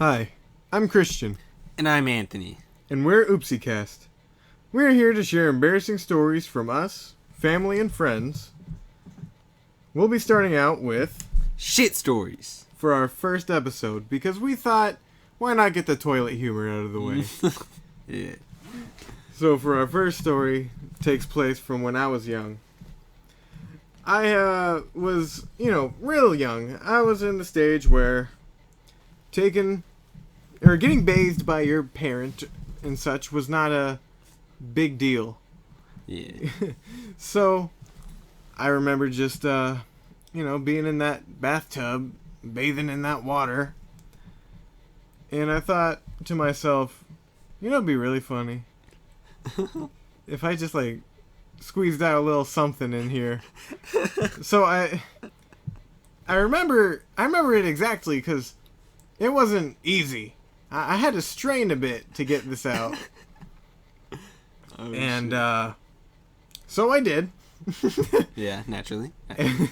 Hi, I'm Christian, And I'm Anthony. and we're Oopsy Cast. We're here to share embarrassing stories from us, family, and friends. We'll be starting out with, Shit stories. for our first episode, because we thought, why not get the toilet humor out of the way? Yeah. So for our first story, takes place from when I was young. I was, real young. I was in the stage where getting bathed by your parent and such was not a big deal. Yeah. So I remember just, being in that bathtub, bathing in that water. And I thought to myself, it'd be really funny if I just, squeezed out a little something in here. So I remember it exactly because it wasn't easy. I had to strain a bit to get this out. And so I did. Yeah, naturally. And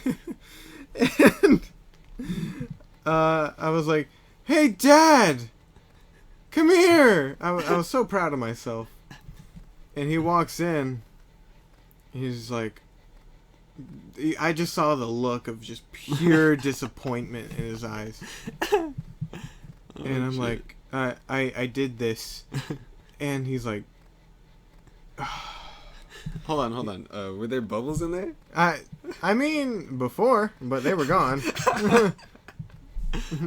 I was like, "Hey, Dad, come here!" I was so proud of myself. And he walks in. He's like, I just saw the look of just pure disappointment in his eyes. And I'm like, I did this. And he's like, Hold on. Were there bubbles in there? I mean, before, but they were gone.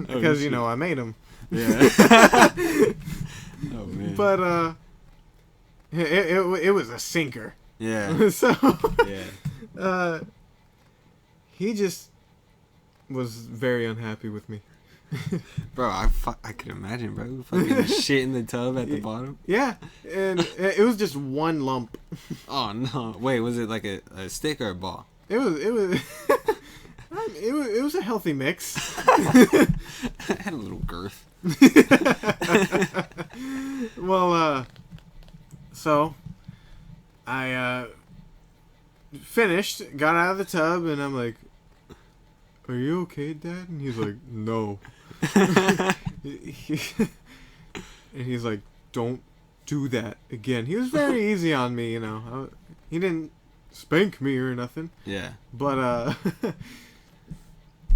Because, I made them. Yeah. Oh, man. But, it was a sinker. Yeah. So, Yeah. He just was very unhappy with me. Bro, I could imagine, bro. Fucking shit in the tub at the bottom. Yeah, and it was just one lump. Oh, no. Wait, was it like a stick or a ball? It was it was a healthy mix. It had a little girth. Well, so I finished, got out of the tub, and I'm like, "Are you okay, Dad?" And he's like, "No." And he's like, "Don't do that again." He was very easy on me, he didn't spank me or nothing. Yeah. But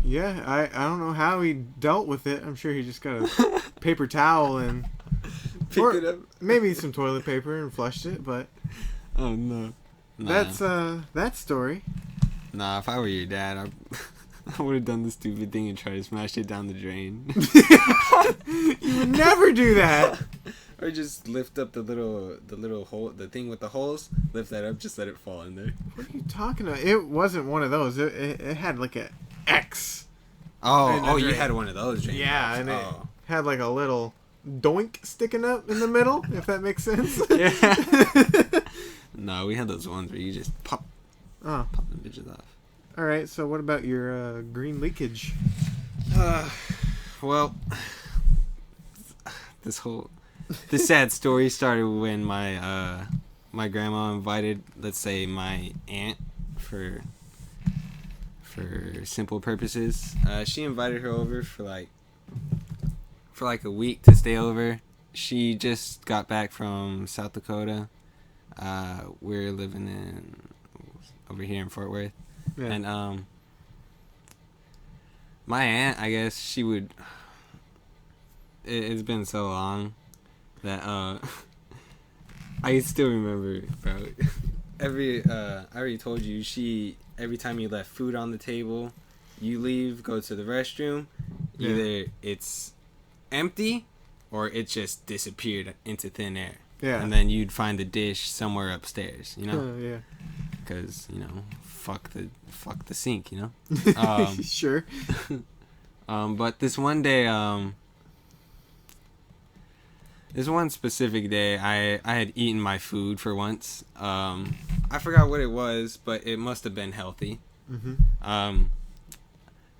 yeah, I don't know how he dealt with it. I'm sure he just got a paper towel and Picked it up. maybe some toilet paper and flushed it. But Oh, no. Nah. that's that story. Nah, if I were your dad, I would have done the stupid thing and tried to smash it down the drain. You would never do that. Or just lift up the little hole, the thing with the holes. Lift that up, just let it fall in there. What are you talking about? It wasn't one of those. It had like a X. Oh, you had one of those drain Yeah, balls. and it had like a little doink sticking up in the middle, if that makes sense. Yeah. No, we had those ones where you just pop them bitches off. All right. So what about your green leakage? Well, this sad story started when my grandma invited, let's say, my aunt for simple purposes. She invited her over for like a week to stay over. She just got back from South Dakota. We're living over here in Fort Worth. Yeah. And my aunt, I guess she would. It's been so long that I still remember, bro. I already told you, every time you left food on the table, you leave, go to the restroom, either it's empty or it just disappeared into thin air. Yeah. And then you'd find the dish somewhere upstairs, Yeah. Because, fuck the sink, Sure. But this one day, this one specific day, I had eaten my food for once. I forgot what it was, but it must have been healthy. Mm-hmm.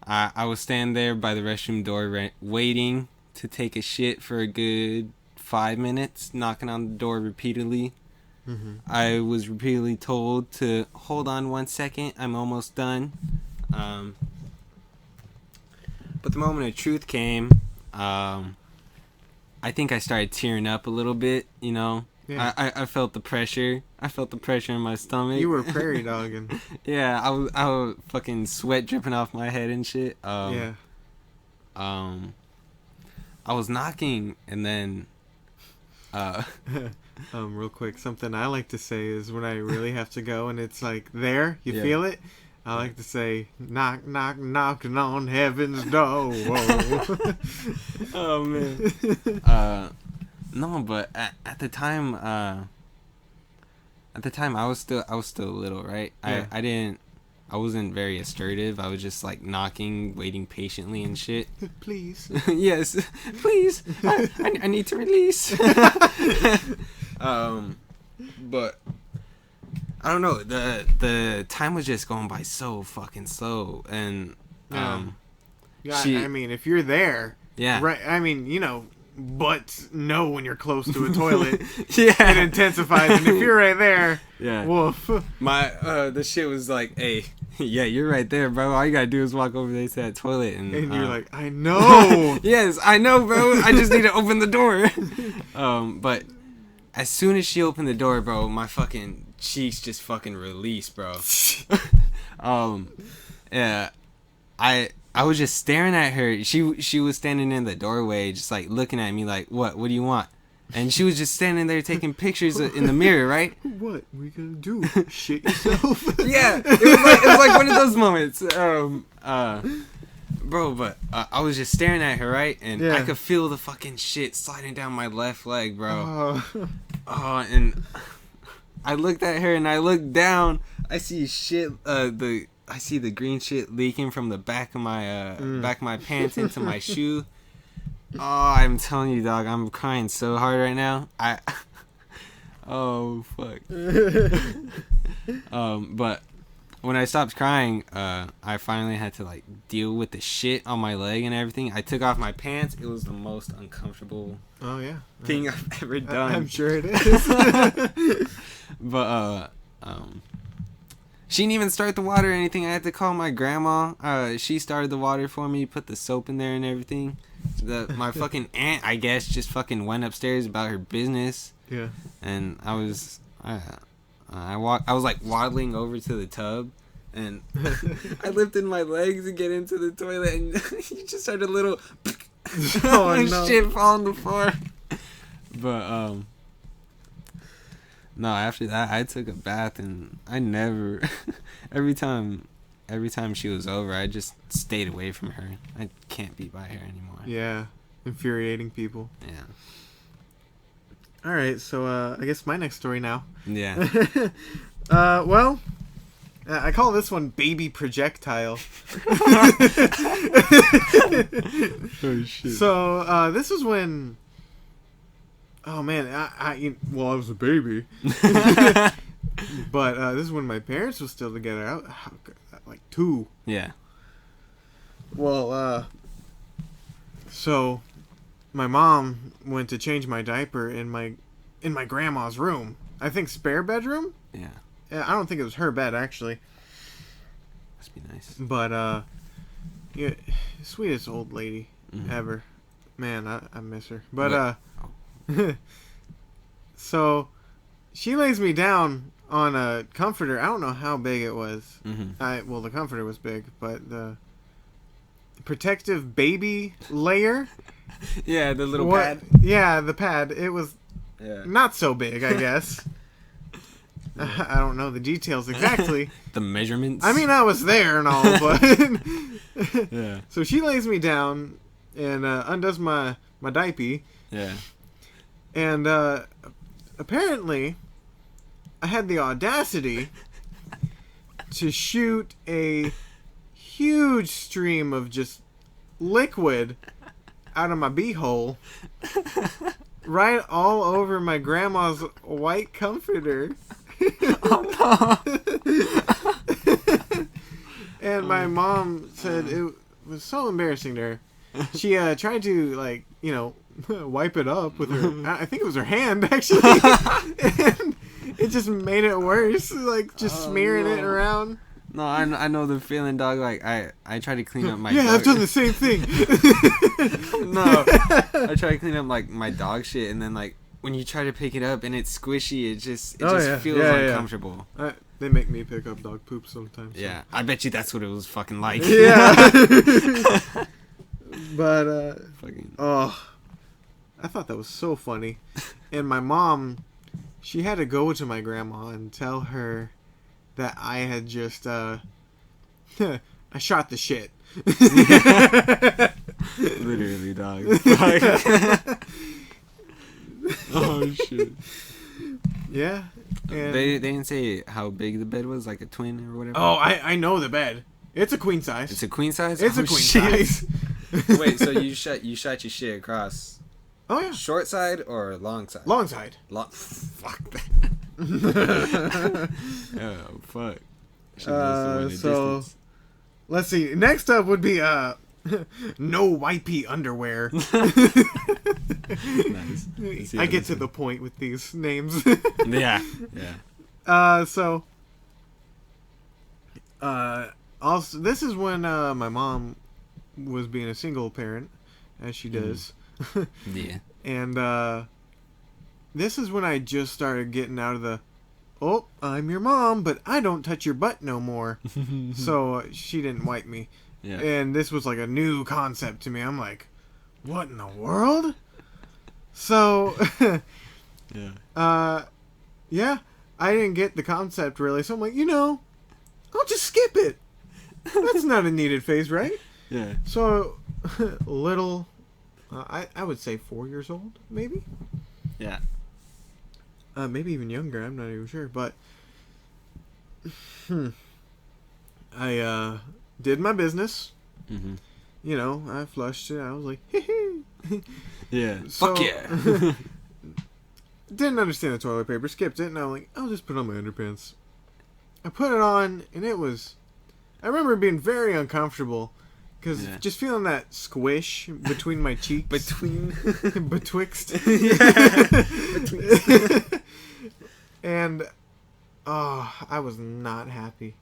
I was standing there by the restroom door waiting to take a shit for a good 5 minutes, knocking on the door repeatedly. Mm-hmm. I was repeatedly told to hold on 1 second, I'm almost done. But the moment of truth came, I think I started tearing up a little bit, you know. Yeah. I felt the pressure. I felt the pressure in my stomach. You were prairie dogging. Yeah, I was fucking sweat dripping off my head and shit. Yeah. I was knocking, and then Real quick, something I like to say is when I really have to go and it's like there, you Yeah. feel it. I like to say, knock, knock, knocking on heaven's door. Oh man. No, but at the time, I was still little, right? Yeah. I wasn't very assertive. I was just like knocking, waiting patiently and shit. Please. Yes, please. I need to release. But I don't know. The time was just going by so fucking slow, and Yeah, I mean, if you're there, yeah, right? I mean, you know, butts know when you're close to a toilet. yeah, It intensifies, and if you're right there, yeah. woof. My the shit was like, hey, yeah, you're right there, bro. All you gotta do is walk over there to that toilet, and you're like, I know. yes, I know, bro. I just need to open the door. But as soon as she opened the door, bro, my fucking cheeks just fucking released, bro. Yeah, I was just staring at her. She was standing in the doorway, just like looking at me, like, what do you want? And she was just standing there taking pictures in the mirror, right? What we gonna do? Shit yourself? Yeah, it was like one of those moments, bro. But I was just staring at her, right, and Yeah. I could feel the fucking shit sliding down my left leg, bro. Oh. And I looked at her and I looked down. I see shit. I see the green shit leaking from the back of my pants into my shoe. Oh, I'm telling you, dog, I'm crying so hard right now. Oh fuck. But when I stopped crying, I finally had to like deal with the shit on my leg and everything. I took off my pants. It was the most uncomfortable Oh yeah. thing I've ever done. I'm sure it is. But she didn't even start the water or anything. I had to call my grandma. She started the water for me, put the soap in there and everything. My fucking aunt, I guess, just fucking went upstairs about her business. Yeah. And I was like waddling over to the tub, and I lifted my legs to get into the toilet, and you just heard a little Oh, no. shit fall on the floor. But no, after that I took a bath, and I never every time she was over, I just stayed away from her. I can't be by her anymore. Yeah. Infuriating people. Yeah. All right, so I guess my next story now. Yeah. Well, I call this one Baby Projectile. Oh shit. So this was when. Oh man, I was a baby, but this is when my parents were still together. I was like 2. Yeah. Well, so my mom went to change my diaper in my grandma's room. I think spare bedroom. Yeah. I don't think it was her bed actually. Must be nice. But yeah, sweetest old lady Mhm. ever. Man, I miss her. But What? so she lays me down on a comforter. I don't know how big it was. Mm-hmm. Well, the comforter was big, but the protective baby layer. Yeah, the little What- pad. Yeah, the pad. It was Yeah. not so big, I guess. I don't know the details exactly. The measurements. I mean, I was there and all, but Yeah. so she lays me down and undoes my diaper, Yeah. and apparently I had the audacity to shoot a huge stream of just liquid out of my beehole right all over my grandma's white comforter. Oh no. And my mom said it was so embarrassing to her. She tried to, like, you know, wipe it up with her. I think it was her hand, actually. And it just made it worse. Like, just smearing it no. around. No, I know the feeling, dog. Like I try to clean up my. Yeah, dog. I've done the same thing. No, I try to clean up like my dog shit, and then like when you try to pick it up and it's squishy, it just feels uncomfortable. They make me pick up dog poop sometimes. So. Yeah, I bet you that's what it was fucking like. Yeah. But fucking. oh, I thought that was so funny, and my mom, she had to go to my grandma and tell her that I had just I shot the shit. Literally, dog. Oh shit. Yeah. And They didn't say how big the bed was, like a twin or whatever. oh, I know the bed. It's a queen size. It's a queen size. It's a queen size. Wait, so you shot your shit across? Oh yeah. Short side or long side? Long side. Fuck that. Oh fuck. So let's see. Next up would be no wipey underwear. Nice. I get to the point with these names. Yeah. Also, this is when my mom was being a single parent, as she does. Yeah. And this is when I just started getting out of the, oh, I'm your mom, but I don't touch your butt no more. So she didn't wipe me. Yeah. And this was like a new concept to me. I'm like, what in the world? So, yeah, I didn't get the concept really. So I'm like, I'll just skip it. That's not a needed phase, right? Yeah. So, little, I would say 4 years old, maybe? Yeah. Maybe even younger, I'm not even sure. But, I did my business. Mm-hmm. I flushed it. I was like, hee. Yeah. So, fuck yeah. Didn't understand the toilet paper, skipped it, and I'm like, I'll just put on my underpants. I put it on, and I remember being very uncomfortable, because just feeling that squish between my cheeks. Betwixt. Yeah. And, I was not happy.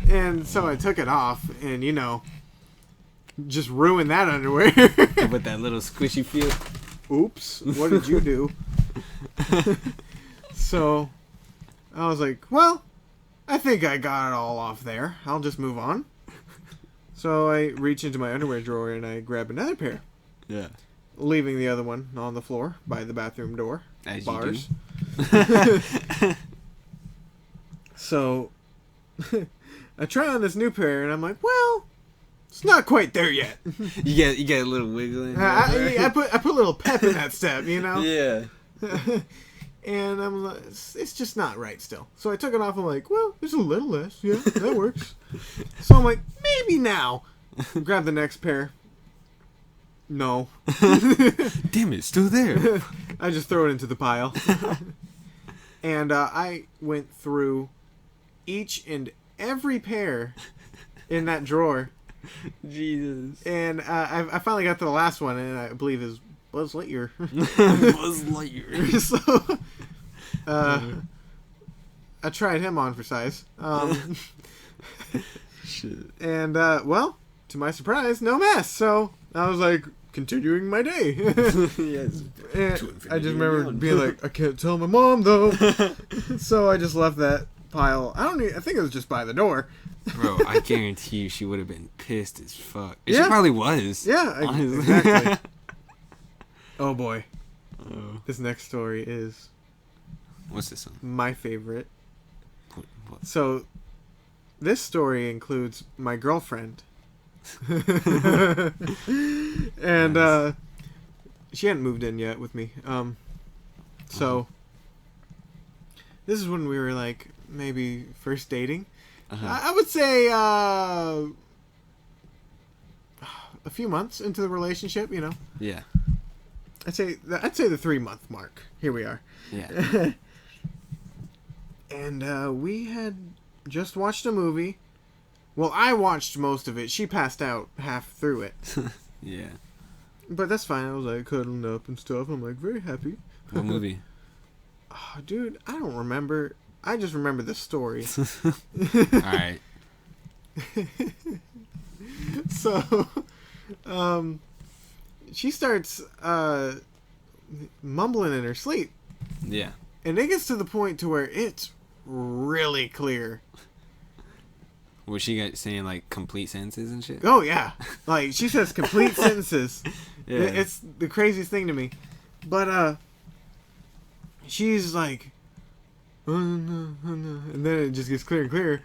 And so I took it off, and, just ruined that underwear. With that little squishy feel. Oops, what did you do? So, I was like, well, I think I got it all off there. I'll just move on. So I reach into my underwear drawer and I grab another pair. Yeah. Leaving the other one on the floor by the bathroom door. As Bars. you do. So, I try on this new pair and I'm like, well, it's not quite there yet. You get a little wiggling. I put a little pep in that step, Yeah. And I'm like, it's just not right still. So I took it off. I'm like, well, there's a little less. Yeah, that works. So I'm like, maybe now. Grab the next pair. No. Damn it, still there. I just throw it into the pile. And I went through each and every pair in that drawer. Jesus. And I finally got to the last one, and I believe is Buzz Lightyear. Buzz Lightyear. So, I tried him on for size. Shit. And, well, to my surprise, no mess. So, I was like, continuing my day. Yes. And I just remember being like, I can't tell my mom, though. So, I just left that pile. I think it was just by the door. Bro, I guarantee you she would have been pissed as fuck. And Yeah. She probably was. Yeah, honestly. exactly. Oh, boy. Oh. This next story is What's this one? my favorite. What? So, this story includes my girlfriend. And, Nice. She hadn't moved in yet with me. So, this is when we were, like, maybe first dating. Uh-huh. I would say, a few months into the relationship, Yeah. I'd say the 3-month mark. Here we are. Yeah. And we had just watched a movie. Well, I watched most of it. She passed out half through it. Yeah. But that's fine. I was like cuddling up and stuff. I'm like very happy. What movie? Oh, dude, I don't remember. I just remember the story. All right. So, she starts mumbling in her sleep. Yeah. And it gets to the point to where it's really clear. Was she saying like complete sentences and shit? Oh yeah, like she says complete sentences. Yeah. It's the craziest thing to me. But she's like, oh, no, oh, no. And then it just gets clearer and clearer.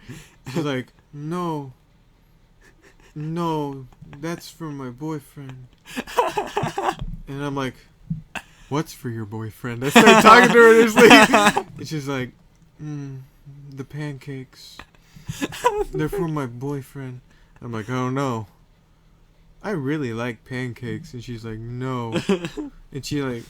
She's like, no, that's for my boyfriend. And I'm like, what's for your boyfriend? I started talking to her in her sleep. And she's like, the pancakes. They're for my boyfriend. I'm like, oh no. I really like pancakes. And she's like, no. And she like,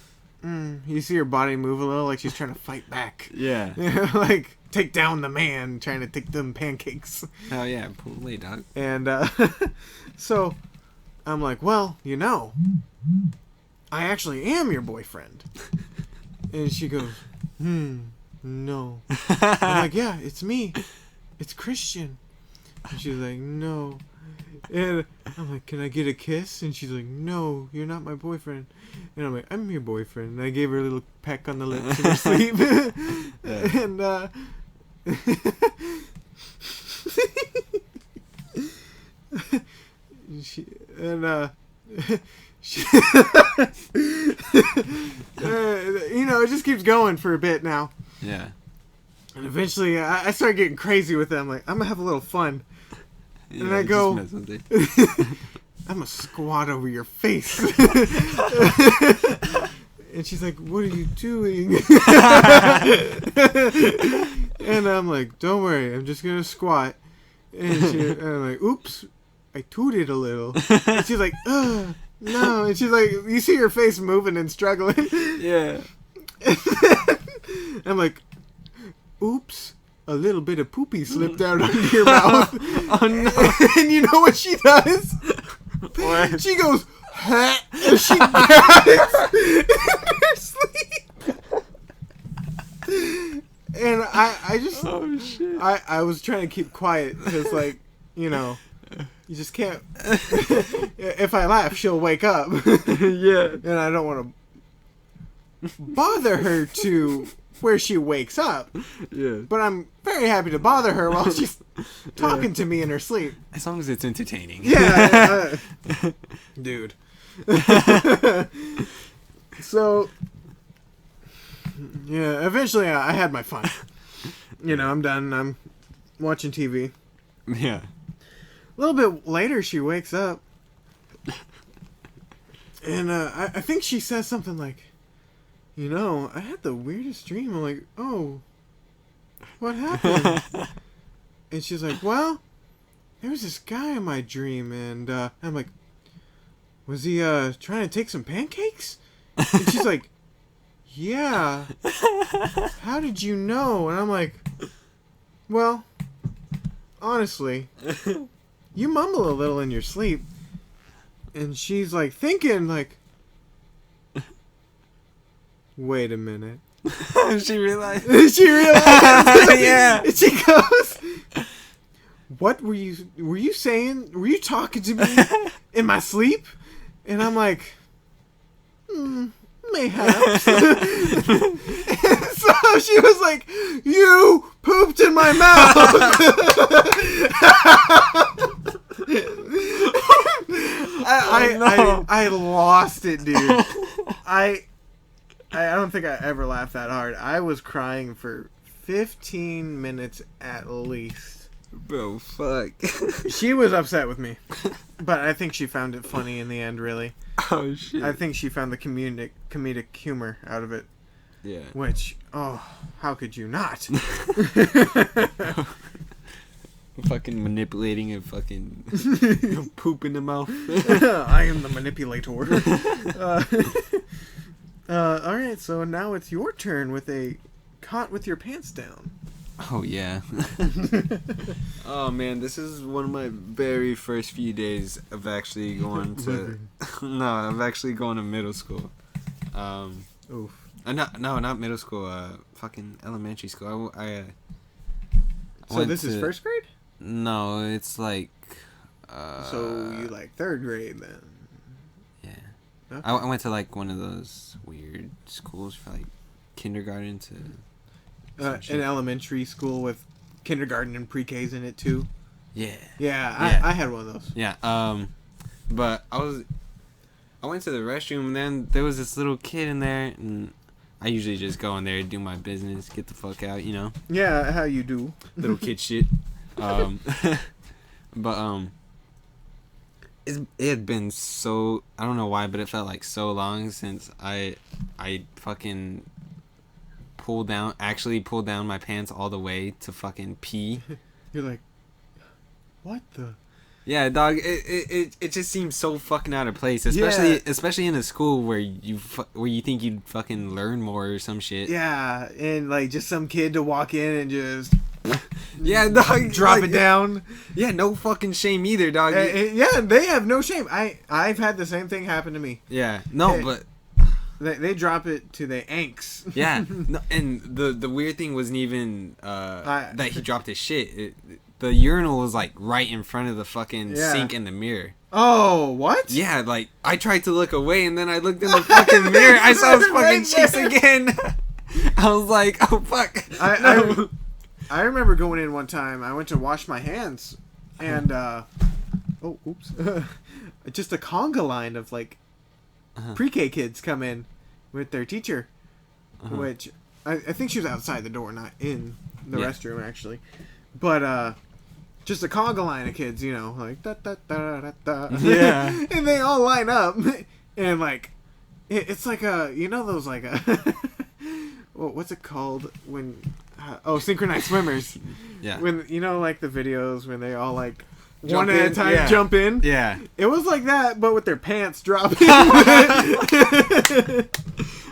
you see her body move a little like she's trying to fight back. Yeah. Like, take down the man trying to take them pancakes. Hell yeah, pull away, dog. And so I'm like, well, I actually am your boyfriend. And she goes, no. I'm like, yeah, it's me. It's Christian. And she's like, no. And I'm like, can I get a kiss? And she's like, no, you're not my boyfriend. And I'm like, I'm your boyfriend. And I gave her a little peck on the lips in her sleep. And she it just keeps going for a bit now. Yeah. And eventually, I started getting crazy with it. I'm like, I'm gonna have a little fun. And I go, I'm gonna squat over your face. And she's like, what are you doing? And I'm like, don't worry, I'm just gonna squat. And I'm like, oops, I tooted a little. And she's like, ugh, no. And she's like, you see her face moving and struggling. Yeah. I'm like, oops, a little bit of poopy slipped out under your mouth. Oh no. And you know what she does? What? She goes, huh? And she dies in her sleep. And I just, oh shit. I was trying to keep quiet because, like, you just can't. If I laugh, she'll wake up. Yeah. And I don't want to bother her to where she wakes up. Yeah. But I'm very happy to bother her while she's talking to me in her sleep. As long as it's entertaining. Yeah. Dude. So, yeah, eventually I had my fun. I'm done. I'm watching TV. Yeah. A little bit later, she wakes up. And I think she says something like, I had the weirdest dream. I'm like, oh, what happened? And she's like, well, there was this guy in my dream. And I'm like, was he trying to take some pancakes? And she's like, yeah. How did you know? And I'm like, well, honestly, you mumble a little in your sleep. And she's like thinking like, wait a minute. She realized. Yeah. And she goes, what were you saying? Were you talking to me in my sleep? And I'm like, mayhaps. And so she was like, you pooped in my mouth. I lost it, dude. I don't think I ever laughed that hard. I was crying for 15 minutes at least. Bro, fuck. She was upset with me. But I think she found it funny in the end, really. Oh, shit. I think she found the comedic humor out of it. Yeah. Which, how could you not? Fucking manipulating and fucking poop in the mouth. I am the manipulator. Alright, so now it's your turn with a caught with your pants down. Oh, yeah. Oh, man, this is one of my very first few days of actually going to... No, I'm actually going to middle school. Oof. No, not middle school. Fucking elementary school. I So this is first grade? No, it's like. So you like third grade then? Yeah. Okay. I went to like one of those weird schools for like kindergarten to. An elementary school with kindergarten and pre-Ks in it too. Yeah. Yeah, I had one of those. Yeah. But I went to the restroom and then there was this little kid in there and I usually just go in there, do my business, get the fuck out, you know. Yeah, how you do. Little kid shit. But it had been so, I don't know why, but it felt like so long since I fucking pulled down my pants all the way to fucking pee. You're like, what the? Yeah, dog. It just seems so fucking out of place, especially in a school where you think you'd fucking learn more or some shit. Yeah, and like just some kid to walk in and just yeah, dog, drop it down. Yeah, no fucking shame either, dog. Yeah, they have no shame. I've had the same thing happen to me. Yeah, no, but they drop it to the anks. Yeah, no, and the weird thing wasn't even that he dropped his shit. The urinal was like right in front of the fucking sink in the mirror. Oh, what? Yeah, like I tried to look away and then I looked in the fucking mirror. I saw his fucking cheeks again. I was like, oh fuck. I remember going in one time. I went to wash my hands, and oh, oops, just a conga line of like pre-K kids come in with their teacher, which I think she was outside the door, not in the restroom actually, but just a conga line of kids, you know, like da da da da da. Yeah, and they all line up, and like it's like you know those like what's it called when synchronized swimmers. Yeah, when you know like the videos when they all like jump one at a time jump in. Yeah, it was like that, but with their pants dropping.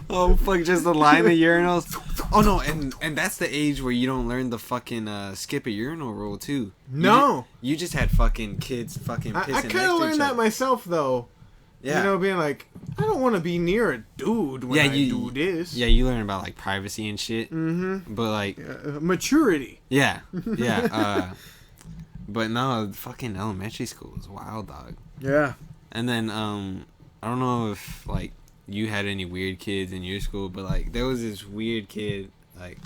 Oh fuck! Just the line of urinals. Oh no, and that's the age where you don't learn the fucking skip a urinal rule too. No, you just had fucking kids fucking pissing. I kind of learned that myself though. Yeah, you know, being like, I don't want to be near a dude when I do this. Yeah, you learn about like privacy and shit. Mm-hmm. But like maturity. Yeah, yeah. But no, fucking elementary school is wild, dog. Yeah. And then I don't know if like you had any weird kids in your school, but like there was this weird kid, like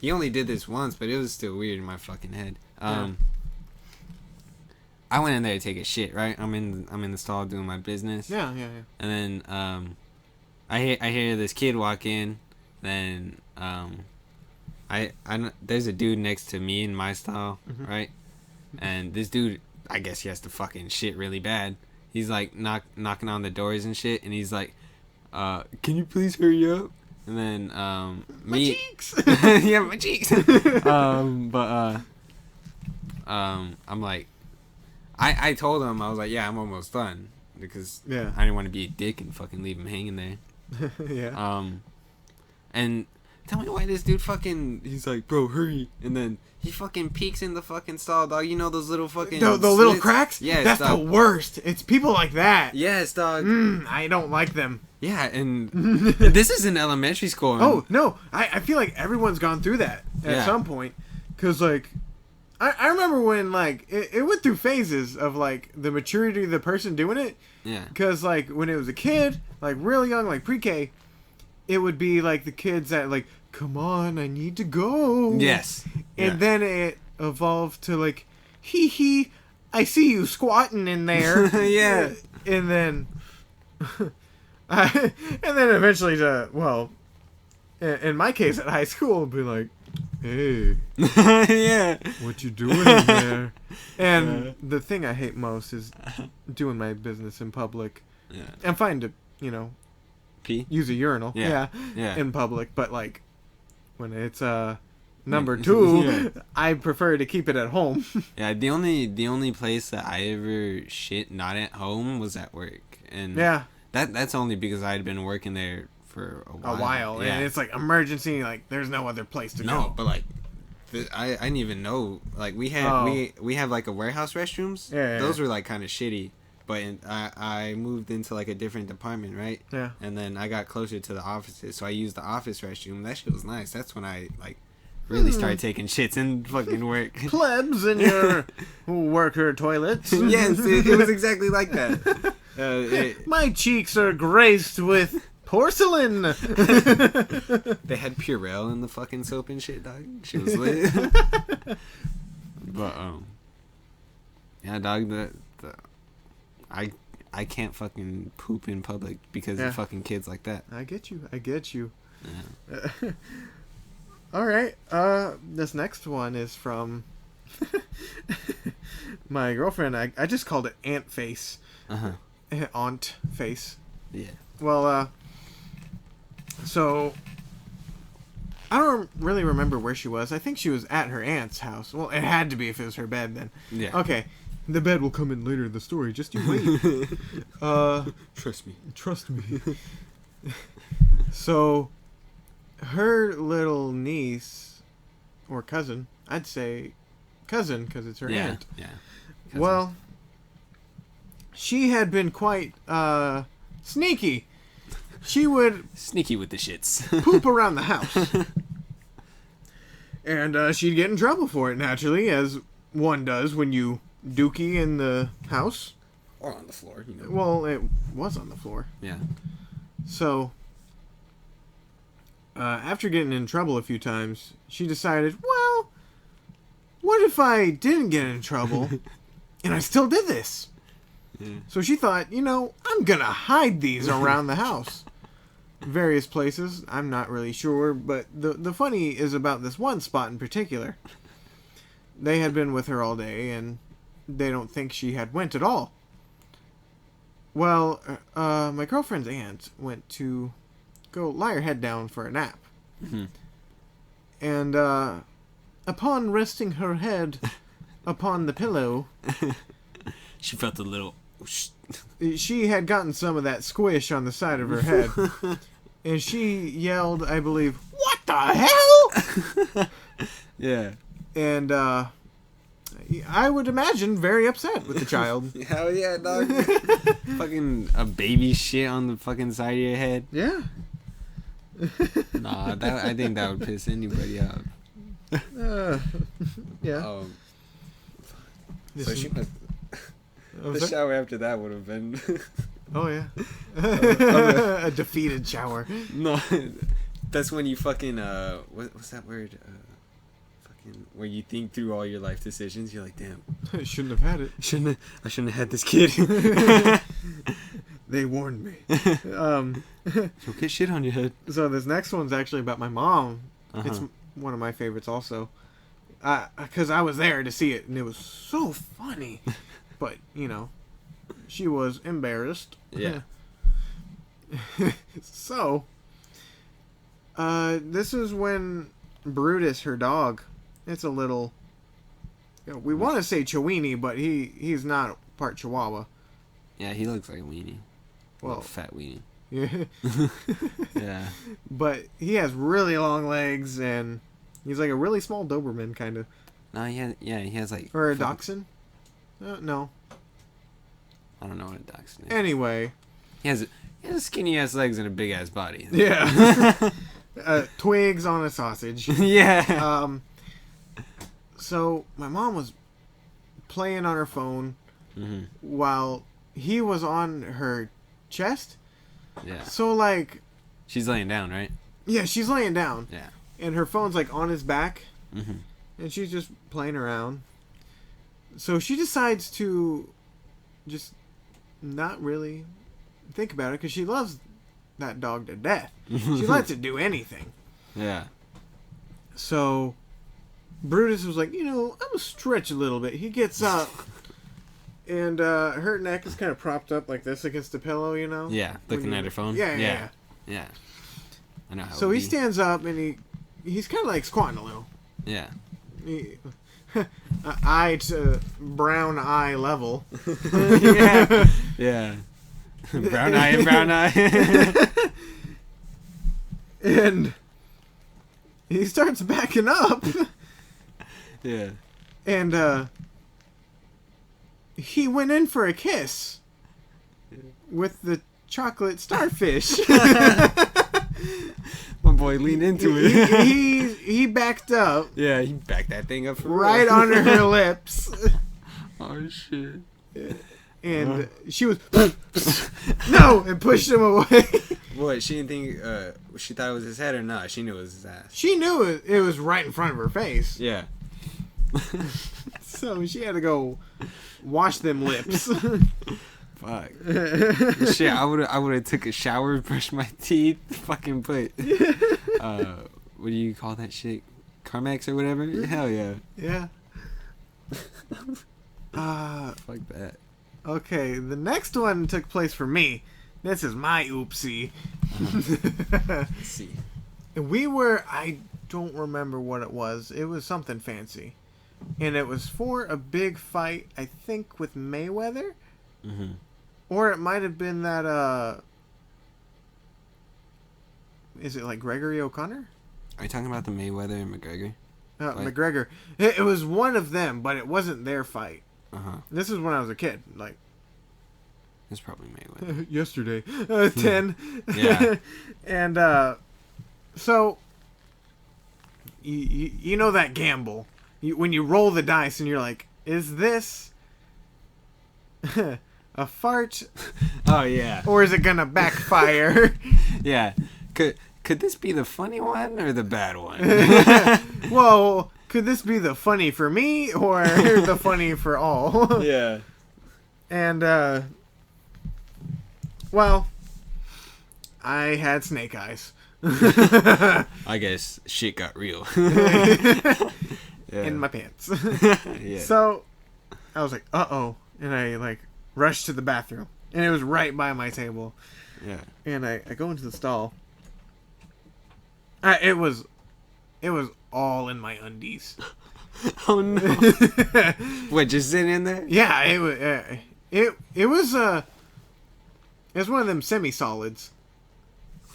he only did this once, but it was still weird in my fucking head. I went in there to take a shit, right? I'm in the stall doing my business. Yeah. And then I hear this kid walk in, then I there's a dude next to me in my stall, right? And this dude, I guess he has to fucking shit really bad. He's like knocking on the doors and shit, and he's like, can you please hurry up? And then my cheeks. Yeah, my cheeks. I'm like, I told him, I was like, yeah, I'm almost done, because I didn't want to be a dick and fucking leave him hanging there. Yeah. And tell me why this dude fucking, he's like, bro, hurry. And then he fucking peeks in the fucking stall, dog. You know those little fucking the little cracks? Yeah, that's the worst. It's people like that. Yes, dog. I don't like them. Yeah, and this is in elementary school. Oh, no. I feel like everyone's gone through that at some point. Because, like, I remember when, like, it went through phases of, like, the maturity of the person doing it. Yeah. Because, like, when it was a kid, like, real young, like, pre-K, it would be, like, the kids that, like, come on, I need to go. Yes. And then it evolved to, like, hee hee, I see you squatting in there. Yeah. And then... and then eventually to, well, in my case at high school, it'd be like, hey, yeah, what you doing in there? And the thing I hate most is doing my business in public. Yeah. I'm fine to, you know, use a urinal. Yeah. In public, but like when it's number 2, I prefer to keep it at home. Yeah, the only place that I ever shit not at home was at work, and that's only because I had been working there for a while. And it's like emergency, like there's no other place to go. No, but like I didn't even know, like we had we have like a warehouse restrooms. Yeah. Those were like kind of shitty, but I moved into like a different department, right? Yeah. And then I got closer to the offices, so I used the office restroom. That shit was nice. That's when I like really started taking shits in fucking work. Plebs in your worker toilets. Yes, it was exactly like that. My cheeks are graced with porcelain. They had Purell in the fucking soap and shit, dog. Shit was lit. But yeah, dog. I can't fucking poop in public because of fucking kids like that. I get you. Yeah. All right. This next one is from my girlfriend. I just called it Aunt Face. Aunt Face. Yeah. Well, so I don't really remember where she was. I think she was at her aunt's house. Well, it had to be if it was her bed then. Yeah. Okay. The bed will come in later in the story. Just you wait. Trust me. So, her little niece, or cousin, I'd say cousin because it's her aunt. Yeah. Cousin. Well, she had been quite sneaky. She would sneaky with the shits. Poop around the house. And she'd get in trouble for it, naturally, as one does when you dookie in the house. Or on the floor, you know. Well, it was on the floor. Yeah. So, after getting in trouble a few times, she decided, well, what if I didn't get in trouble and I still did this? Yeah. So she thought, I'm going to hide these around the house. Various places. I'm not really sure, but the funny is about this one spot in particular. They had been with her all day, and they don't think she had went at all. Well, my girlfriend's aunt went to go lie her head down for a nap. Mm-hmm. And upon resting her head upon the pillow, she felt a little... She had gotten some of that squish on the side of her head. And she yelled, I believe, "What the hell?" Yeah. And I would imagine very upset with the child. Hell yeah, dog. Fucking a baby shit on the fucking side of your head. Yeah. Nah, I think that would piss anybody out. Yeah. So she must... The shower after that would have been... Oh, yeah. A defeated shower. No, that's when you fucking... what's that word? Fucking... Where you think through all your life decisions. You're like, damn. I shouldn't have had it. I shouldn't have had this kid. They warned me. You'll get shit on your head. So this next one's actually about my mom. Uh-huh. It's one of my favorites also. Because I was there to see it, and it was so funny. But, she was embarrassed. Yeah. So, this is when Brutus, her dog, it's a little... we want to say Chiweenie, but he's not part Chihuahua. Yeah, he looks like a weenie. Well, fat weenie. Yeah. Yeah. But he has really long legs, and he's like a really small Doberman, kind of. No, he has like... Or a Dachshund? No. I don't know what a Dachshund is. Anyway. He has skinny-ass legs and a big-ass body. Yeah. Twigs on a sausage. Yeah. So, my mom was playing on her phone while he was on her chest. Yeah. So, like... She's laying down, right? Yeah, she's laying down. Yeah. And her phone's, like, on his back. Mm-hmm. And she's just playing around. So she decides to just not really think about it because she loves that dog to death. She lets it do anything. Yeah. So Brutus was like, I'm going to stretch a little bit. He gets up. And her neck is kind of propped up like this against the pillow, Yeah, looking at her phone. Yeah. I know how. So he stands up and he's kind of like squatting a little. Yeah. Eye to brown eye level. Yeah. Brown eye. And he starts backing up. Yeah. And he went in for a kiss. with the chocolate starfish. My boy leaned into it. he backed up. Yeah, he backed that thing up for right real. under her lips. Oh shit. And she was no, and pushed him away. What? She didn't think. She thought it was his head or not? She knew it was his ass. She knew it was right in front of her face. Yeah. So she had to go wash them lips. Fuck. Shit, I would have took a shower, brushed my teeth, fucking put what do you call that shit? Carmex or whatever? Hell yeah. Yeah. Fuck that. Okay, the next one took place for me. This is my oopsie. Let's see. I don't remember what it was. It was something fancy. And it was for a big fight, I think, with Mayweather. Mm-hmm. Or it might have been that, is it like Gregory O'Connor? Are you talking about the Mayweather and McGregor? McGregor. It was one of them, but it wasn't their fight. Uh-huh. This is when I was a kid. Like, It's probably Mayweather. yesterday. 10. Yeah. And, so, you know that gamble. When you roll the dice and you're like, is this a fart? Oh, yeah. Or is it gonna backfire? Yeah. Could this be the funny one or the bad one? Well, could this be the funny for me or the funny for all? Yeah. And, well, I had snake eyes. I guess shit got real. Yeah. In my pants. Yeah. So, I was like, uh-oh. And I, like, rushed to the bathroom. And it was right by my table. Yeah. And I go into the stall. It was all in my undies. Oh no! What, just sitting in there? Yeah, it was. It was one of them semi-solids.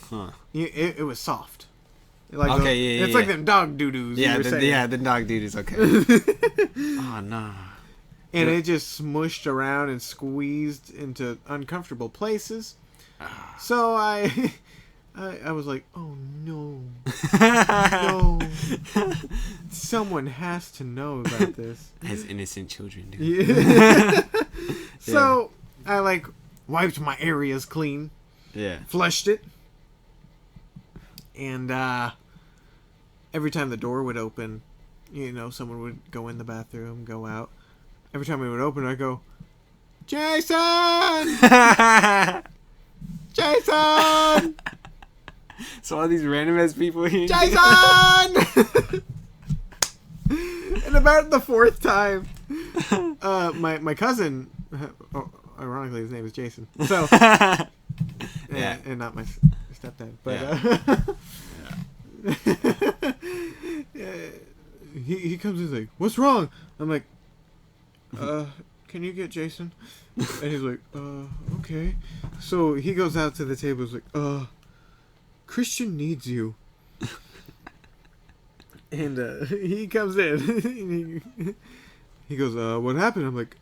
Huh? It was soft. Like Okay, yeah, it's yeah. like them dog doo-doos. Yeah, you were saying. the dog dude is okay. Oh no! And it just smushed around and squeezed into uncomfortable places. So I was like, oh no. No. Someone has to know about this. As innocent children do. Yeah. So I like wiped my areas clean. Yeah. Flushed it. And every time the door would open, someone would go in the bathroom, go out. Every time it would open, I'd go, Jason! Jason! So all these random ass people here. Jason! And about the fourth time, my cousin, ironically his name is Jason, so Yeah. and not my stepdad, but he comes in like, what's wrong? I'm like, can you get Jason? And he's like, okay. So he goes out to the table. He's like, Christian needs you. And he comes in. And he goes, what happened? I'm like,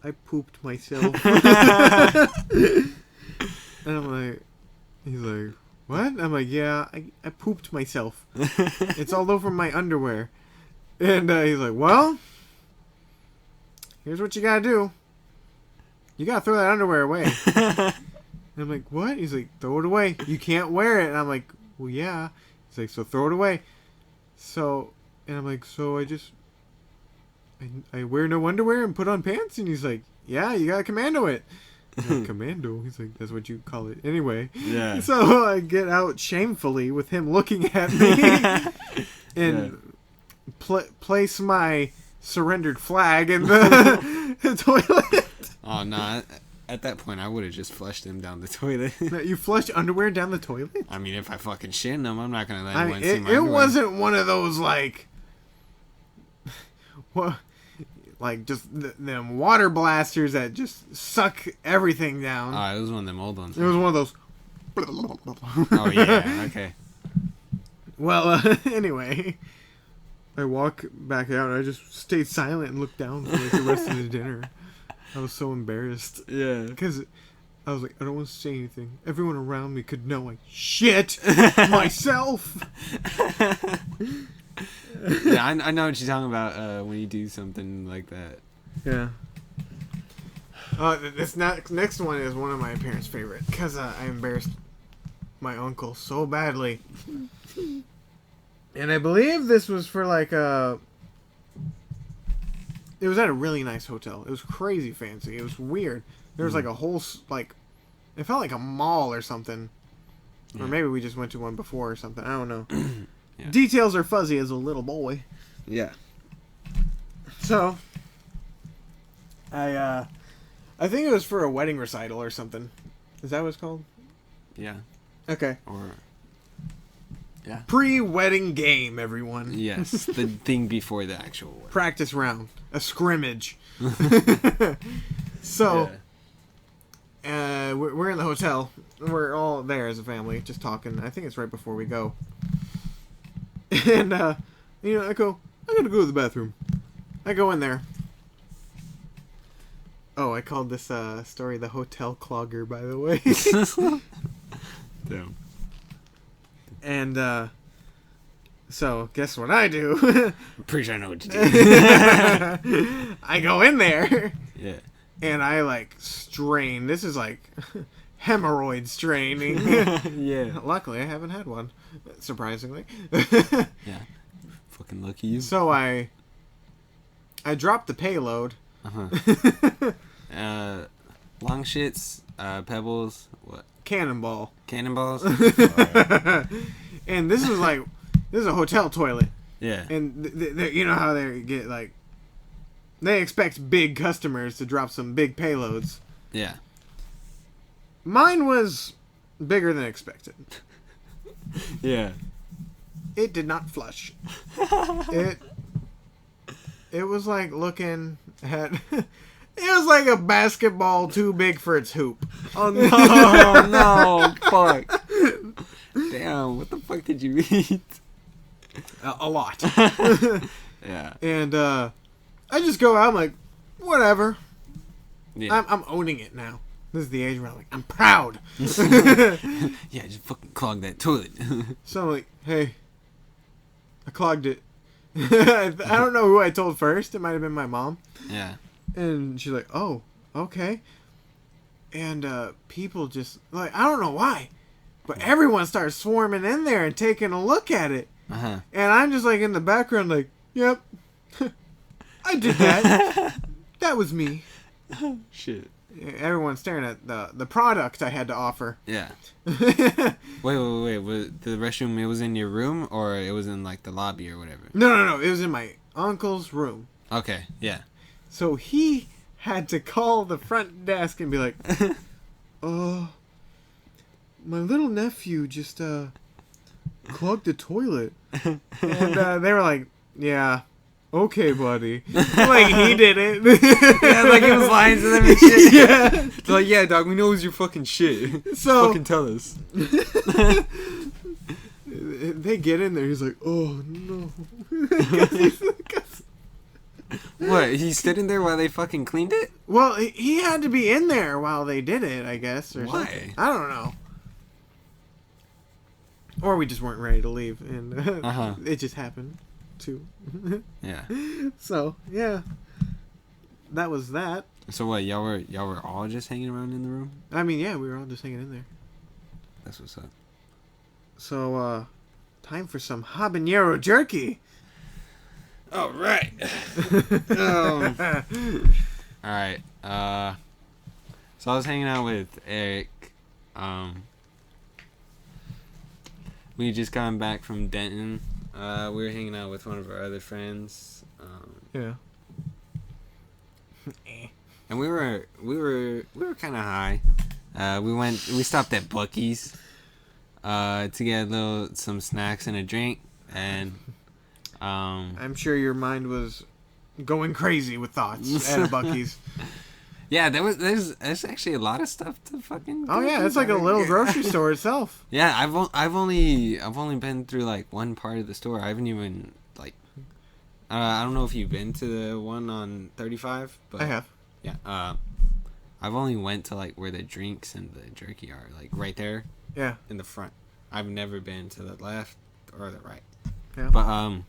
I pooped myself. And I'm like, he's like, what? I'm like, yeah, I pooped myself. It's all over my underwear. And he's like, well, here's what you gotta do. You gotta throw that underwear away. And I'm like, what? He's like, throw it away. You can't wear it. And I'm like, well, yeah. He's like, so throw it away. So, and I'm like, so I wear no underwear and put on pants? And he's like, yeah, you gotta commando it. I'm like, commando? He's like, that's what you call it. Anyway. Yeah. So I get out shamefully with him looking at me. And place my surrendered flag in the toilet. Oh no! At that point, I would have just flushed him down the toilet. You flush underwear down the toilet? I mean, if I fucking shit in them, I'm not gonna let I anyone mean, see my it underwear. wasn't one of those like, what, like just them water blasters that just suck everything down. Oh, it was one of them old ones. It was one of those. Oh yeah, okay. Well, anyway, I walk back out and I just stayed silent and looked down for like the rest of the dinner. I was so embarrassed. Yeah. Because I was like, I don't want to say anything. Everyone around me could know I shit myself. Yeah, I know what you're talking about when you do something like that. Yeah. This next one is one of my parents' favorite because I embarrassed my uncle so badly. And I believe this was for like it was at a really nice hotel. It was crazy fancy. It was weird. There was like a whole like it felt like a mall or something. Yeah. Or maybe we just went to one before or something. I don't know. Yeah. Details are fuzzy as a little boy. Yeah. So I think it was for a wedding recital or something. Is that what it's called? Yeah. Okay. Or yeah. Pre-wedding game, everyone. Yes, the thing before the actual wedding. Practice round, a scrimmage. So, yeah. We're in the hotel. We're all there as a family, just talking. I think it's right before we go. And I gotta go to the bathroom. I go in there. Oh, I called this story the hotel clogger, by the way. Damn. And so guess what I do? I'm pretty sure I know what you do. I go in there. Yeah. And I like strain. This is like hemorrhoid straining. Yeah. Luckily, I haven't had one, surprisingly. Yeah. Fucking lucky you. So I dropped the payload. Long shits, pebbles, what? Cannonball. Cannonballs? And this is a hotel toilet. Yeah. And you know how they get like, they expect big customers to drop some big payloads. Yeah. Mine was bigger than expected. Yeah. It did not flush. It was like looking at... It was like a basketball too big for its hoop. Oh no, no, fuck. Damn, what the fuck did you eat? A lot. Yeah. And I just go out, I'm like, whatever. Yeah. I'm owning it now. This is the age where I'm like, I'm proud. Yeah, just fucking clog that toilet. So I'm like, hey, I clogged it. I don't know who I told first. It might have been my mom. Yeah. And she's like, oh, okay. And people just, like, I don't know why, but everyone starts swarming in there and taking a look at it. Uh-huh. And I'm just, like, in the background, like, yep, I did that. That was me. Shit. Everyone's staring at the product I had to offer. Yeah. Wait. Was the restroom, it was in your room or it was in, like, the lobby or whatever? No. It was in my uncle's room. Okay, yeah. So he had to call the front desk and be like, my little nephew just clogged the toilet. And they were like, yeah, okay, buddy. Like, he did it. Yeah, like he was lying to them and shit. Yeah. They're like, yeah, dog, we know it was your fucking shit. So, fucking tell us. They get in there, he's like, oh, no. What, he stood in there while they fucking cleaned it? Well, he had to be in there while they did it, I guess. Or why? Something. I don't know. Or we just weren't ready to leave, and it just happened, too. Yeah. So, yeah. That was that. So what, y'all were all just hanging around in the room? I mean, yeah, we were all just hanging in there. That's what's up. So, time for some habanero jerky. All right. All right. So I was hanging out with Eric. We just gotten back from Denton. We were hanging out with one of our other friends. Yeah. And we were kind of high. We stopped at Buc-ee's to get some snacks and a drink, and I'm sure your mind was going crazy with thoughts at a Buc-ee's. Yeah, there's actually a lot of stuff to fucking do. Oh yeah, it's like a little grocery store itself. Yeah, I've only been through like one part of the store. I haven't even like I don't know if you've been to the one on 35, but I have. Yeah. I've only went to like where the drinks and the jerky are, like right there. Yeah. In the front. I've never been to the left or the right. Yeah. But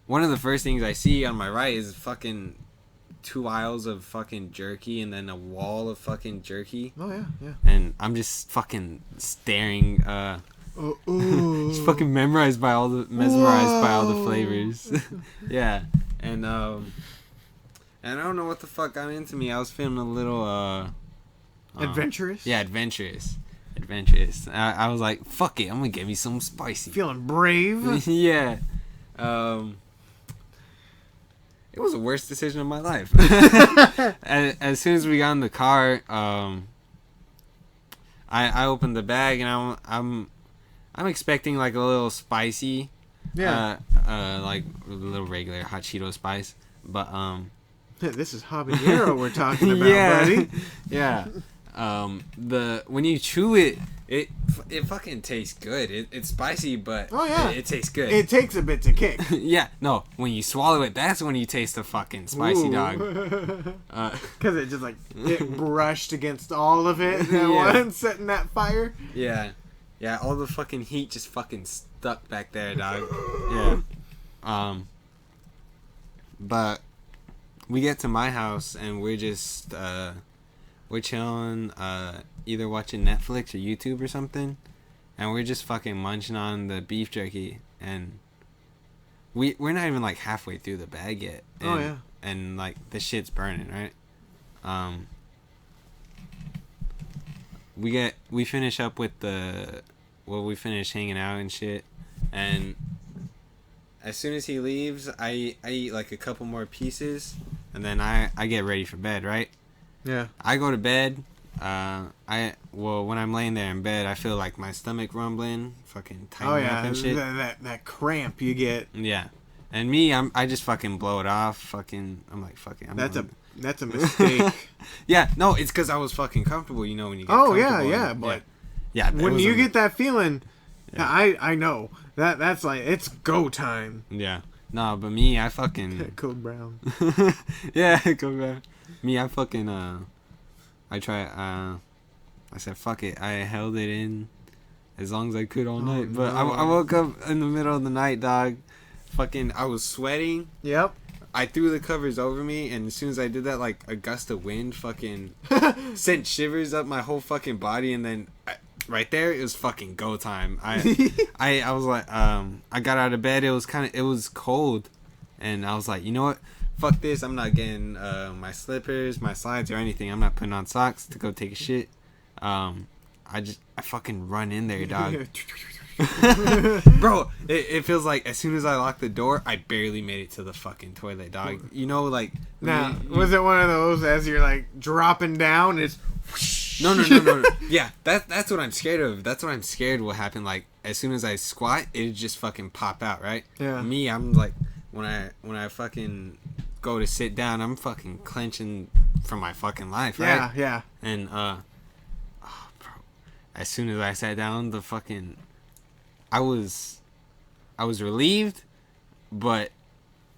one of the first things I see on my right is fucking 2 aisles of fucking jerky and then a wall of fucking jerky. Oh yeah, yeah. And I'm just fucking staring. Just fucking mesmerized by all the flavors. Yeah, and I don't know what the fuck got into me. I was feeling a little adventurous. Yeah, adventurous. I was like, fuck it, I'm gonna get me some spicy. Feeling brave. Yeah. It was the worst decision of my life. As soon as we got in the car, I opened the bag and I'm expecting like a little spicy, like a little regular hot Cheeto spice, but this is habanero we're talking about, buddy. Yeah. When you chew it fucking tastes good. It's spicy, but it tastes good. It takes a bit to kick. Yeah, no, when you swallow it, that's when you taste the fucking spicy, dog. Because it just it brushed against all of it at once, setting that fire. Yeah, all the fucking heat just fucking stuck back there, dog. Yeah. But we get to my house and we're just we're chilling, either watching Netflix or YouTube or something, and we're just fucking munching on the beef jerky, and we're not even like halfway through the bag yet. And, and like the shit's burning, right? We finish up with we finish hanging out and shit, and as soon as he leaves, I eat like a couple more pieces, and then I get ready for bed, right? Yeah. I go to bed. When I'm laying there in bed, I feel like my stomach rumbling, fucking tightening up and shit. That cramp you get. Yeah. And me, I just fucking blow it off. Fucking, I'm like, fuck it. That's a mistake. Yeah, no, it's because I was fucking comfortable, you know, when you get comfortable. But yeah, when you get that feeling, I know that's like it's go time. Yeah. No, but me, I fucking Code Brown. Yeah, Code Brown. Me, I fucking I said fuck it. I held it in as long as I could all night. But I woke up in the middle of the night, dog. Fucking, I was sweating. Yep. I threw the covers over me, and as soon as I did that, like a gust of wind fucking sent shivers up my whole fucking body, and then right there it was fucking go time. I was like, I got out of bed. It was cold, and I was like, you know what? Fuck this. I'm not getting my slippers, my slides, or anything. I'm not putting on socks to go take a shit. I fucking run in there, dog. Bro, it feels like as soon as I locked the door, I barely made it to the fucking toilet, dog. You know, like... Now, was it one of those as you're, like, dropping down, it's... No. Yeah, that's what I'm scared of. That's what I'm scared will happen. Like, as soon as I squat, it'd just fucking pop out, right? Yeah. Me, I'm like... When I fucking go to sit down, I'm fucking clenching for my fucking life, right? Yeah. And, bro, as soon as I sat down, the fucking... I was relieved, but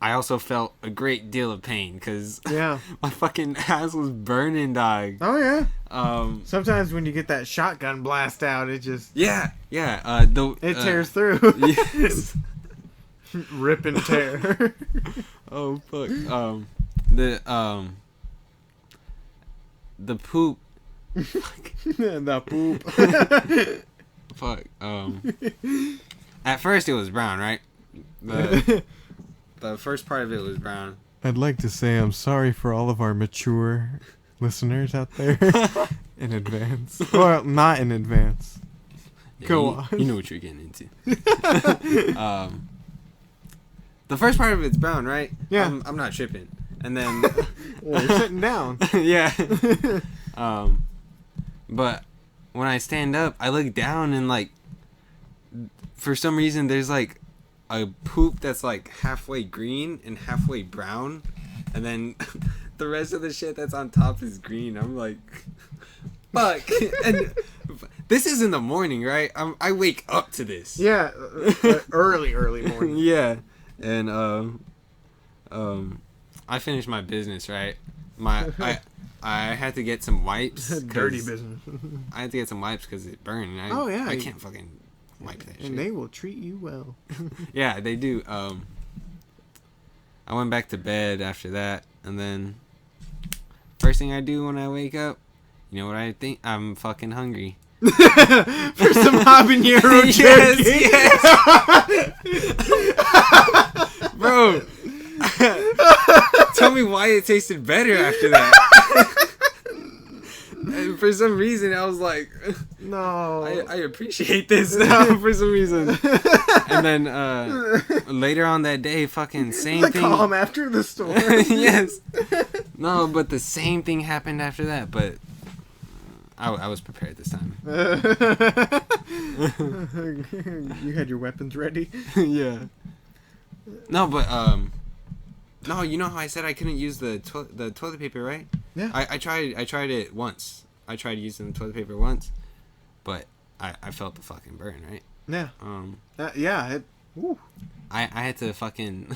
I also felt a great deal of pain because my fucking ass was burning, dog. Oh yeah. Sometimes when you get that shotgun blast out, it just it tears through. Yes. Rip and tear. Oh fuck. The poop. The poop. Fuck. At first it was brown, right? The first part of it was brown. I'd like to say I'm sorry for all of our mature listeners out there in advance. Well, not in advance. Yeah, Go on. You know what you're getting into. The first part of it's brown, right? Yeah. I'm not tripping. And then... Well, you're sitting down. Yeah. But when I stand up, I look down and, like, for some reason, there's, like, a poop that's, like, halfway green and halfway brown. And then the rest of the shit that's on top is green. I'm like, fuck. And this is in the morning, right? I wake up to this. Yeah. Early morning. Yeah. And, I finished my business, right? I had to get some wipes. Dirty business. I had to get some wipes because it burned. And Oh, yeah. I can't fucking wipe that shit. And they will treat you well. Yeah, they do. I went back to bed after that, and then first thing I do when I wake up, you know what I think? I'm fucking hungry. For some habanero jerky. Yes. Bro. Tell me why it tasted better after that. And for some reason, I was like, No. I appreciate this now for some reason. And then later on that day, fucking same The thing. calm after the storm. Yes. No, but the same thing happened after that, but I was prepared this time. You had your weapons ready? Yeah. No, but no, you know how I said I couldn't use the toilet paper, right? Yeah. I tried it once. I tried using the toilet paper once, but I felt the fucking burn, right? Yeah. Yeah. I had to fucking.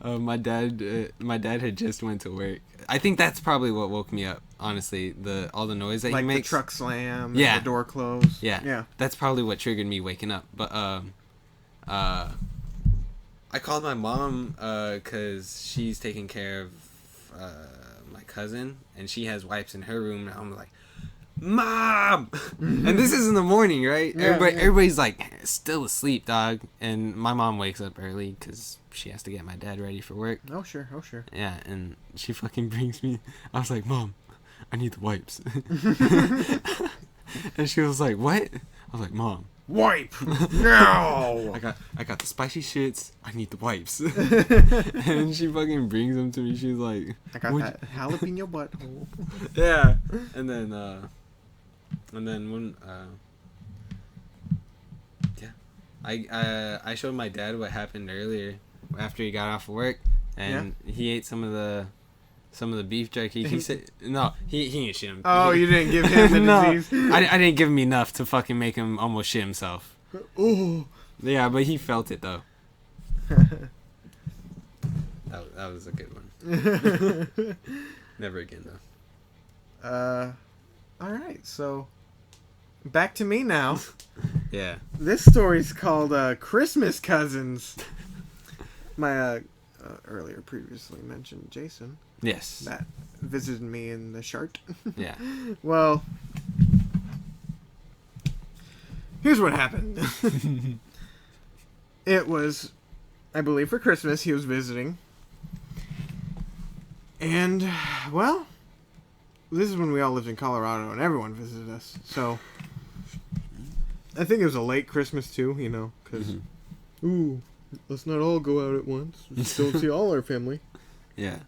My dad had just went to work. I think that's probably what woke me up. Honestly, all the noise that like he makes. Like the truck slam. Yeah. And the door close. Yeah. Yeah. That's probably what triggered me waking up. But I called my mom because she's taking care of my cousin, and she has wipes in her room. And I'm like, Mom! And this is in the morning, right? Yeah, Everybody's like still asleep, dog. And my mom wakes up early because she has to get my dad ready for work. Oh, sure. Yeah, and she fucking brings me. I was like, Mom, I need the wipes. And she was like, what? I was like, Mom, Wipe! No! I got the spicy shits. I need the wipes. And she fucking brings them to me. She's like, I got that jalapeno butthole. yeah. And then when yeah, I showed my dad what happened earlier after he got off of work, and he ate some of the beef jerky. He said no, he didn't shit him. Oh, you didn't give him the disease? I didn't give him enough to fucking make him almost shit himself. Oh. Yeah, but he felt it though. That was a good one. Never again though. All right, so back to me now. Yeah. This story's called Christmas Cousins. My earlier previously mentioned Jason. Yes. That visited me in the shart. Yeah. Well, here's what happened. It was, I believe, for Christmas. He was visiting. And, well, this is when we all lived in Colorado and everyone visited us. So, I think it was a late Christmas, too, you know, because, ooh, let's not all go out at once. We don't see all our family. Yeah.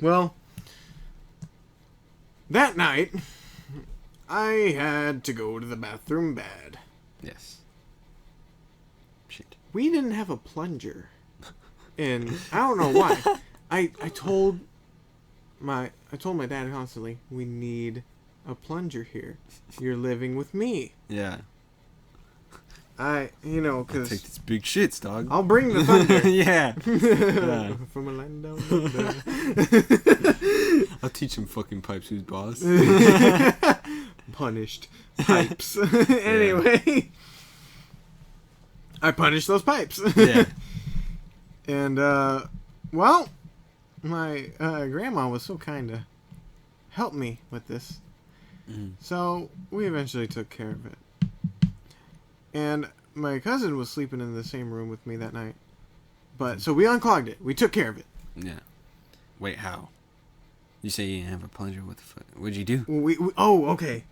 Well, that night, I had to go to the bathroom bad. Yes. Shit. We didn't have a plunger. And I don't know why. I told my dad constantly, we need a plunger here. You're living with me. Yeah. Cause take these big shits, dog. I'll bring the thunder. Yeah. From a land down under. I'll teach him fucking pipes who's boss. Punished pipes. Anyway, I punished those pipes. Yeah. And well, my grandma was so kind to help me with this. So we eventually took care of it. And my cousin was sleeping in the same room with me that night. But so we unclogged it. We took care of it. Yeah. Wait, how? You say you didn't have a plunger? What the fuck? What'd you do? Okay.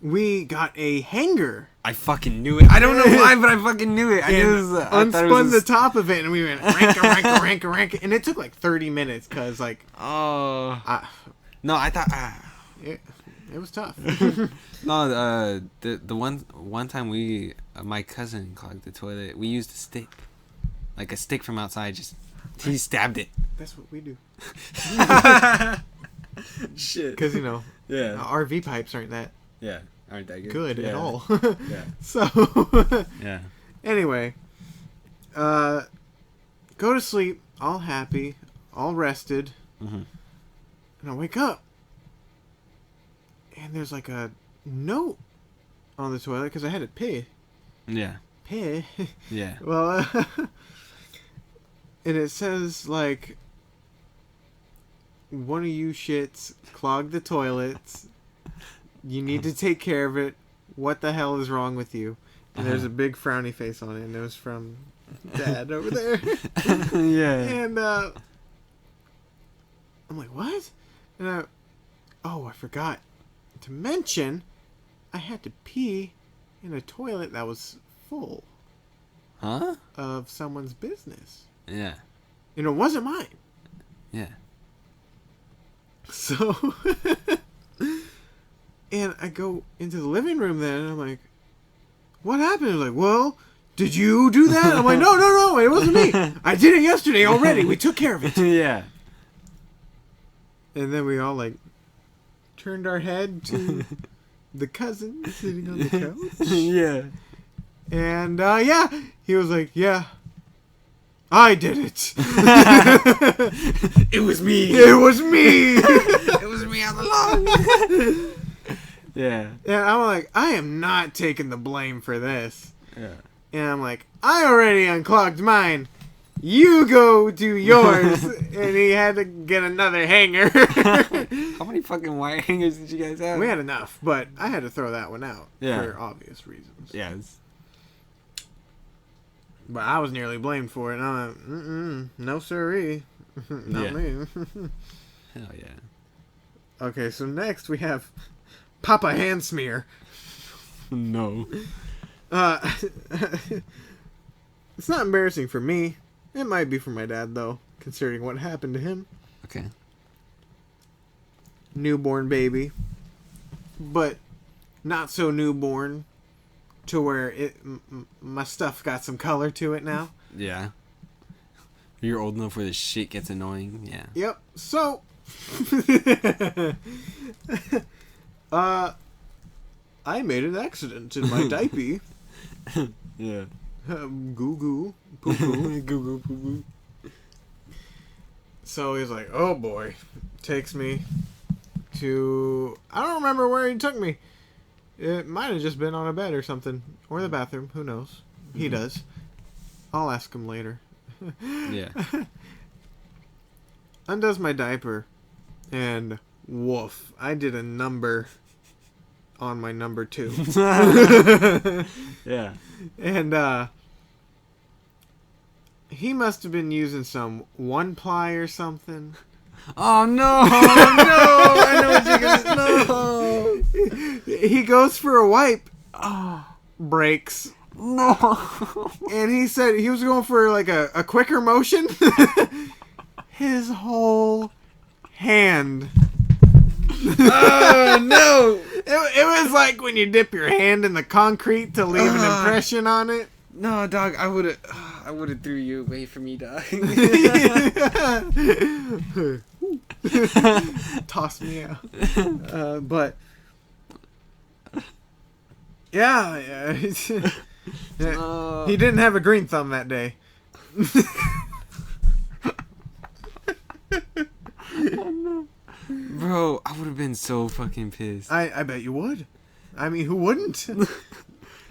We got a hanger. I fucking knew it. I don't know why, but I fucking knew it. I unspun the top of it, and we went rank, and it took like 30 minutes because like. Oh. No, I thought. It was tough. No, the one time my cousin clogged the toilet. We used a stick, like a stick from outside. He stabbed it. That's what we do. Shit. Because yeah, RV pipes aren't that. Yeah, aren't that good at all. Yeah. So. Yeah. Anyway, go to sleep, all happy, all rested, Mm-hmm. And I wake up, and there's like a note on the toilet because I had to pee. Yeah. Pee? Yeah. Well, and it says, like, one of you shits clogged the toilets. You need to take care of it. What the hell is wrong with you? And there's a big frowny face on it, and it was from Dad over there. Yeah. And I'm like, what? And I forgot to mention I had to pee in a toilet that was full Huh? of someone's business. Yeah. And it wasn't mine. Yeah. So, and I go into the living room then, and I'm like, what happened? I was like, well, did you do that? I'm like, no, it wasn't me. I did it yesterday already. We took care of it. Yeah. And then we all, like, turned our head to the cousin sitting on the couch. Yeah. And, yeah, he was like, yeah, I did it. It was me. It was me. It was me all along. Yeah. And I'm like, I am not taking the blame for this. Yeah. And I'm like, I already unclogged mine. You go do yours. And he had to get another hanger. How many fucking wire hangers did you guys have? We had enough, but I had to throw that one out Yeah. for obvious reasons. Yes. But I was nearly blamed for it. And I'm like, no siree. Not me. Hell yeah. Okay, so next we have Papa Hand Smear. No. It's not embarrassing for me. It might be for my dad, though, considering what happened to him. Okay. Newborn baby. But not so newborn to where my stuff got some color to it now. Yeah. You're old enough where the shit gets annoying. Yeah. Yep. So, I made an accident in my diaper. Yeah. Goo goo, poo poo, goo goo, poo poo. So he's like, "Oh boy," takes me to, I don't remember where he took me. It might have just been on a bed or something, or the bathroom. Who knows? He does. I'll ask him later. Yeah. Undoes my diaper, and woof, I did a number on my number 2. Yeah. And he must have been using some 1-ply or something. Oh no! Oh, no! I know what you're gonna. No. He goes for a wipe. Oh, breaks. No. And he said he was going for like a quicker motion. His whole hand. Oh no! It was like when you dip your hand in the concrete to leave an impression on it. No, dog. I would have threw you away from me, dog. Toss me out. But yeah. He didn't have a green thumb that day. Bro, I would have been so fucking pissed. I bet you would. I mean, who wouldn't?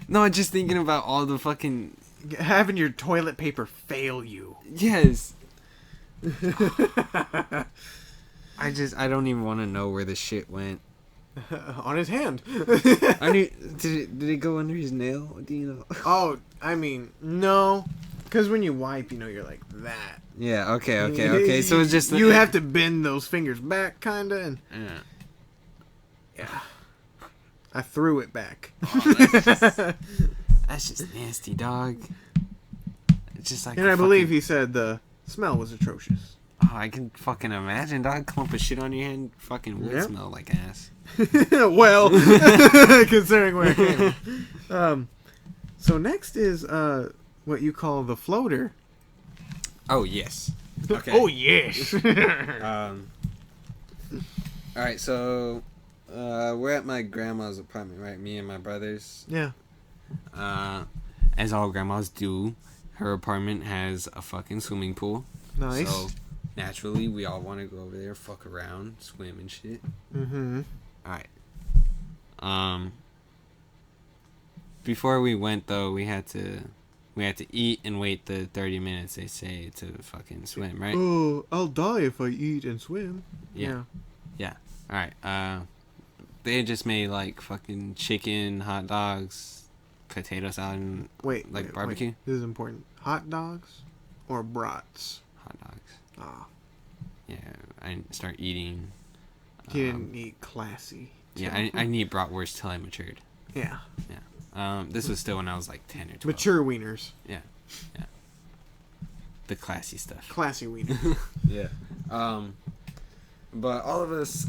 No, just thinking about all the fucking... Having your toilet paper fail you. Yes. I don't even want to know where the shit went. On his hand. Did it go under his nail? Do you know? Oh, I mean, no. Because when you wipe, you're like that. Yeah, okay. So it's just... You have to bend those fingers back, kind of. And yeah. I threw it back. Oh, that's just nasty, dog. It's just like... And I believe he said the smell was atrocious. Oh, I can fucking imagine, dog. Clump of shit on your hand fucking would smell like ass. Well, considering where it came. So next is what you call the floater. Oh, yes. Okay. Oh, yes. Alright, so we're at my grandma's apartment, right? Me and my brothers. Yeah. As all grandmas do, her apartment has a fucking swimming pool. Nice. So naturally, we all want to go over there, fuck around, swim and shit. Mm-hmm. All right. Before we went though, we had to eat and wait the 30 minutes they say to fucking swim, right? Oh, I'll die if I eat and swim. Yeah. All right. They just made like fucking chicken, hot dogs, potato salad, and barbecue. Wait. This is important. Hot dogs or brats? Hot dogs. Ah. Yeah, I start eating. You didn't eat classy. Yeah, I didn't eat bratwurst till I matured. Yeah. This was still when I was like 10 or 12. Mature wieners. Yeah. The classy stuff. Classy wieners. Yeah. But all of us,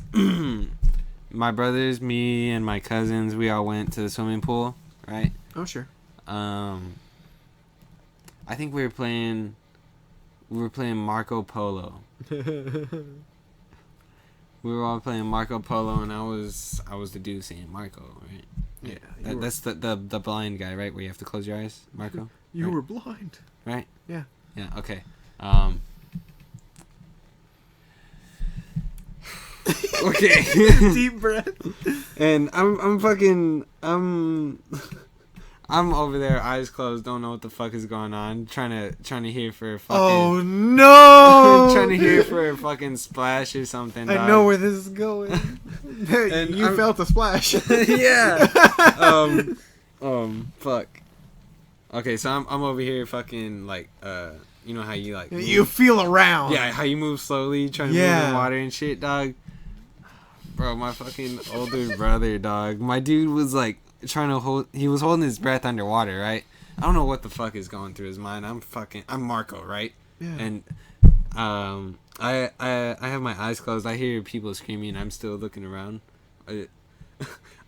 my brothers, me, and my cousins, we all went to the swimming pool, right? Oh, sure. I think we were playing Marco Polo. We were all playing Marco Polo, and I was the dude saying Marco, right? Yeah. That's the blind guy, right? Where you have to close your eyes, Marco. You right? were blind. Right? Yeah. Yeah. Okay. Okay. Deep breath. And I'm over there, eyes closed, don't know what the fuck is going on, trying to hear for a fucking. Oh no! Trying to hear for a fucking splash or something. I know where this is going. And you felt a splash. Yeah. Fuck. Okay, so I'm over here fucking like you know how you like move? You feel around. Yeah, how you move slowly, trying to move in water and shit, dog. Bro, my fucking older brother, dog. My dude was like he was holding his breath underwater, right? I don't know what the fuck is going through his mind. I'm Marco, right? Yeah. And I have my eyes closed. I hear people screaming. I'm still looking around.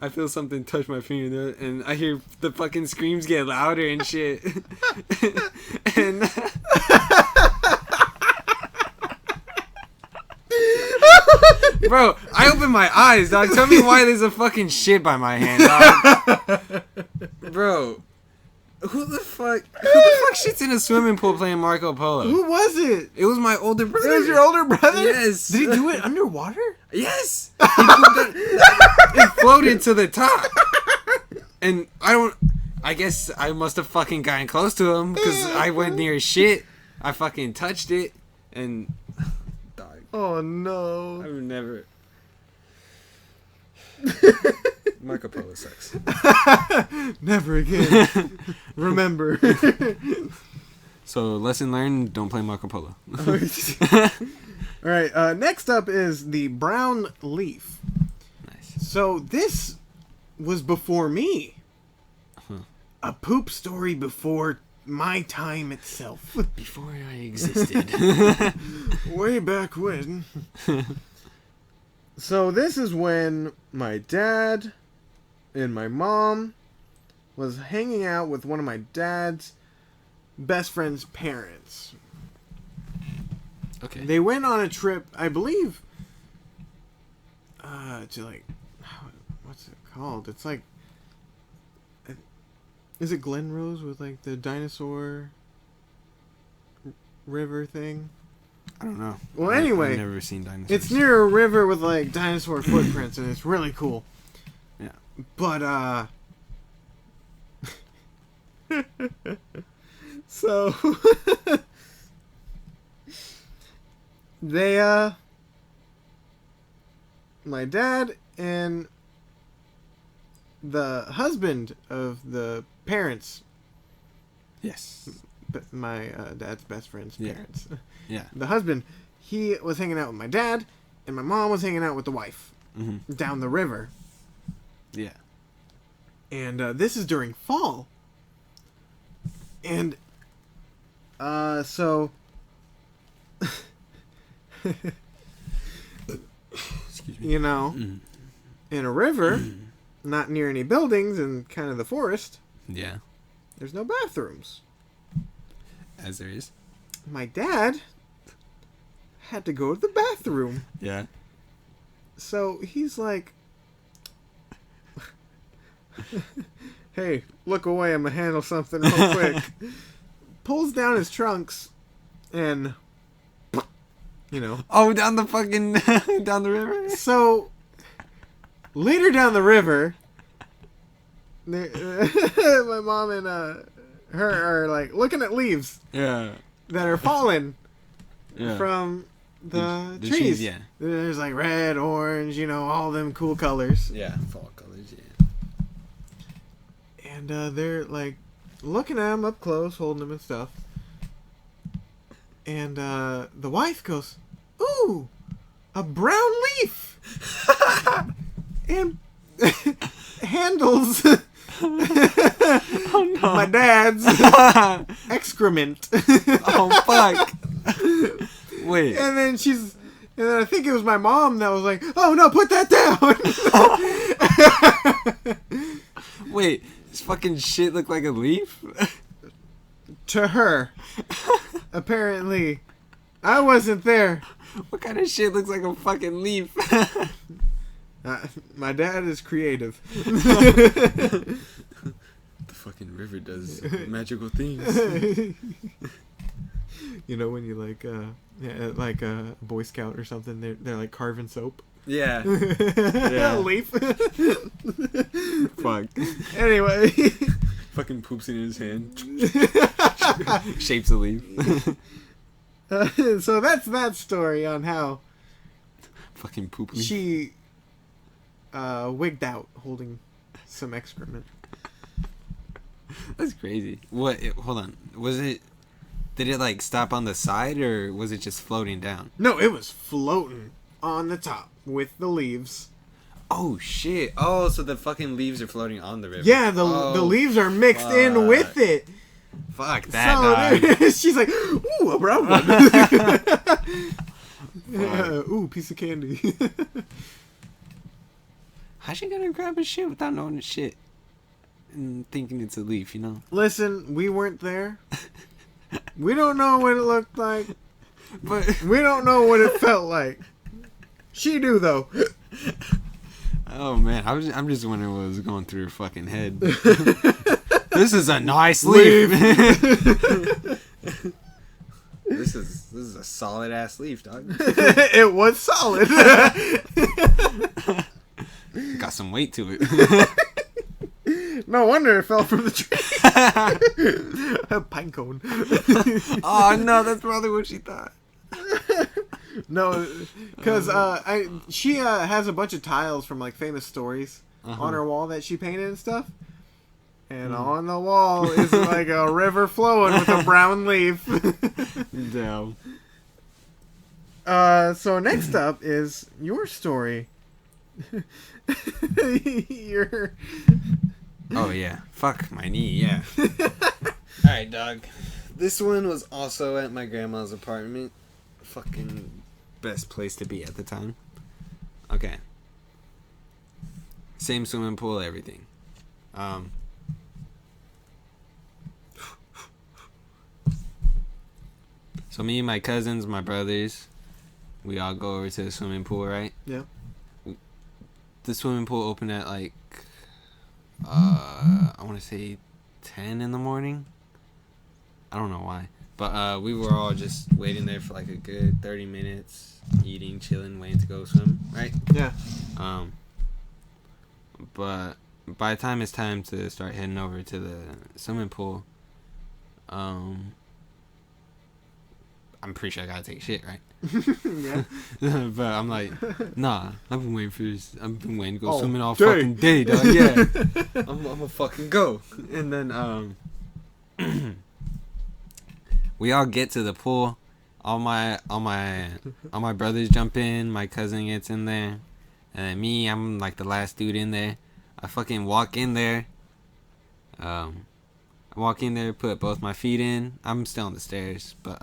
I feel something touch my finger, and I hear the fucking screams get louder and shit. And bro, I opened my eyes, dog. Tell me why there's a fucking shit by my hand, dog. Bro, who the fuck shits in a swimming pool playing Marco Polo? Who was it? It was my older brother. It was your older brother? Yes. Did he do it underwater? Yes. It floated to the top. And I guess I must have fucking gotten close to him because I went near shit. I fucking touched it and died. Oh no. I've never. Marco Polo sucks. Never again. Remember. So, lesson learned, don't play Marco Polo. Alright, next up is the brown leaf. Nice. So, this was before me. Huh. A poop story before my time itself. Before I existed. Way back when. So, this is when my dad and my mom was hanging out with one of my dad's best friend's parents. Okay. They went on a trip, I believe, to like, what's it called? It's like, is it Glen Rose with like the dinosaur river thing? I don't know. Well, anyway, I've never seen dinosaurs. it's near a river with like dinosaur footprints, and it's really cool. Yeah. But so they my dad and the husband of the parents, Yes. my dad's best friend's parents, Yeah. the husband, he was hanging out with my dad, and my mom was hanging out with the wife down the river. Yeah. And this is during fall. And so Excuse me. you know, in a river, not near any buildings and kind of the forest, Yeah. there's no bathrooms. As there is. My dad had to go to the bathroom. Yeah. So he's like, hey, look away, I'm gonna handle something real quick. Pulls down his trunks and you know. Oh, down the fucking down the river. So later down the river, my mom and her are like looking at leaves Yeah. that are falling Yeah. from the trees. trees. Yeah. There's like red, orange, you know, all them cool colors. Yeah. Fall colors. Yeah. And they're like looking at them up close, holding them and stuff. And the wife goes, "Ooh, a brown leaf," and handles Oh no. my dad's excrement. Oh fuck. Wait. And then I think it was my mom that was like, "Oh no, put that down." Wait. This fucking shit look like a leaf? To her, apparently, I wasn't there. What kind of shit looks like a fucking leaf? My dad is creative. The fucking river does magical things. You know when you like a Boy Scout or something, they're like carving soap. Yeah. Yeah. Leaf. Fuck. Anyway. Fucking poops in his hand. Shapes a leaf. So that's that story on how Fucking poop leaf. she wigged out holding some excrement. That's crazy. What? Hold on. Was it? Did it like stop on the side or was it just floating down? No, it was floating on the top with the leaves. Oh shit! Oh, so the fucking leaves are floating on the river. Yeah, the leaves are mixed in with it. Fuck that, dog. She's like, "Ooh, a brown one." Ooh, piece of candy. How's she gonna grab a shit without knowing it's shit and thinking it's a leaf? You know. Listen, we weren't there. We don't know what it looked like. But We don't know what it felt like. She do though. oh man, I'm just wondering what was going through her fucking head. This is a nice leaf. This is a solid ass leaf, dog. It was solid. Got some weight to it. No wonder it fell from the tree. A pine cone. Oh no, that's probably what she thought. No, because she has a bunch of tiles from like famous stories on her wall that she painted and stuff. And on the wall is like a river flowing with a brown leaf. Damn. So next up is your story. Your... Oh yeah, fuck my knee. Yeah. All right, dog. This one was also at my grandma's apartment. Fucking best place to be at the time. Okay. Same swimming pool, everything. So me and my cousins, my brothers, we all go over to the swimming pool, right? Yeah. The swimming pool opened at like I want to say 10 in the morning. I don't know why. But we were all just waiting there for like a good 30 minutes, eating, chilling, waiting to go swim, right? Yeah. But by the time it's time to start heading over to the swimming pool, I'm pretty sure I gotta take a shit, right? Yeah. But I'm like, nah, I've been waiting for this. I've been waiting to go All swimming all day. fucking day, dog. Yeah. I'm gonna fucking go. And then, we all get to the pool. All my brothers jump in. My cousin gets in there. And then me, I'm like the last dude in there. I fucking walk in there. I walk in there, put both my feet in. I'm still on the stairs, but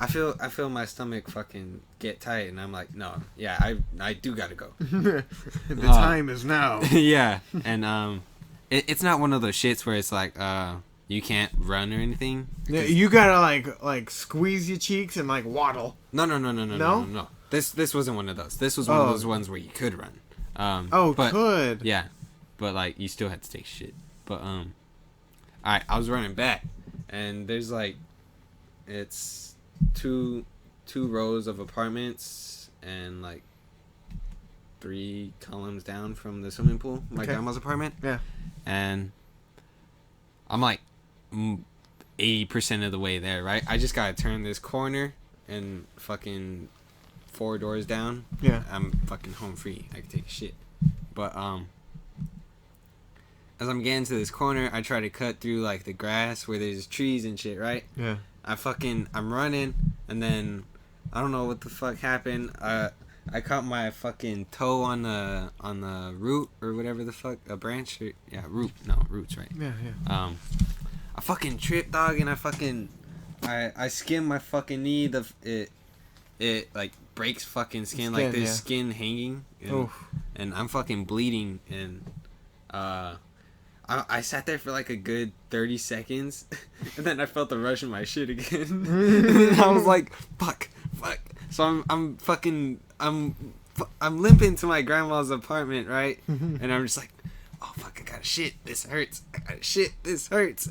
I feel my stomach fucking get tight, and I'm like, no, yeah, I do gotta go. The time is now. Yeah, and it's not one of those shits where it's like you can't run or anything. Yeah, you gotta like squeeze your cheeks and like waddle. No. This wasn't one of those. This was one of those ones where you could run. But, could. Yeah, but like you still had to take shit. But alright, I was running back, and there's like, it's two 2 rows of apartments and like 3 columns down from the swimming pool, my grandma's apartment. Yeah. And I'm like 80% of the way there, right? I just gotta turn this corner and fucking 4 doors down. Yeah. I'm fucking home free. I can take a shit. But as I'm getting to this corner, I try to cut through like the grass where there's trees and shit, right? Yeah. I'm running, and then I don't know what the fuck happened. I caught my fucking toe on the root or whatever the fuck, a branch. Or, yeah, root. No, roots, right? Yeah, yeah. I fucking tripped, dog, and I skimmed my fucking knee. It like breaks fucking skin, like there's skin hanging, and I'm fucking bleeding, and I sat there for like a good 30 seconds, and then I felt the rush in my shit again. And I was like, fuck. So I'm limping to my grandma's apartment, right? And I'm just like, oh fuck, I gotta shit, this hurts.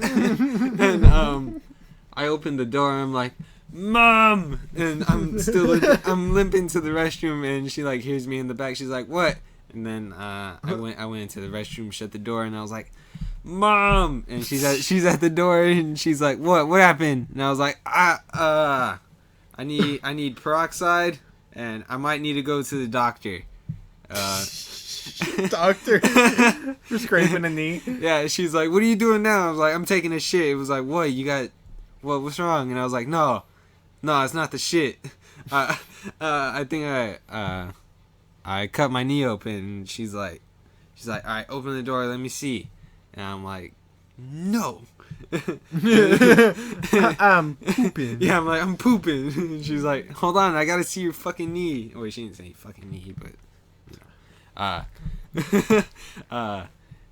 And I opened the door, and I'm like, Mom! And I'm limping to the restroom, and she like hears me in the back. She's like, what? And then I went into the restroom, shut the door, and I was like, Mom! And she's at the door, and she's like, what happened? And I was like, I need peroxide, and I might need to go to the doctor. Doctor for scraping a knee. Yeah, she's like, what are you doing now? I was like, I'm taking a shit. It was like, what's wrong? And I was like, no, it's not the shit. I think I cut my knee open. And she's like, all right, open the door, let me see. And I'm like, no. I'm pooping. Yeah, I'm pooping. And she's like, hold on, I gotta see your fucking knee. Wait, she didn't say fucking knee, but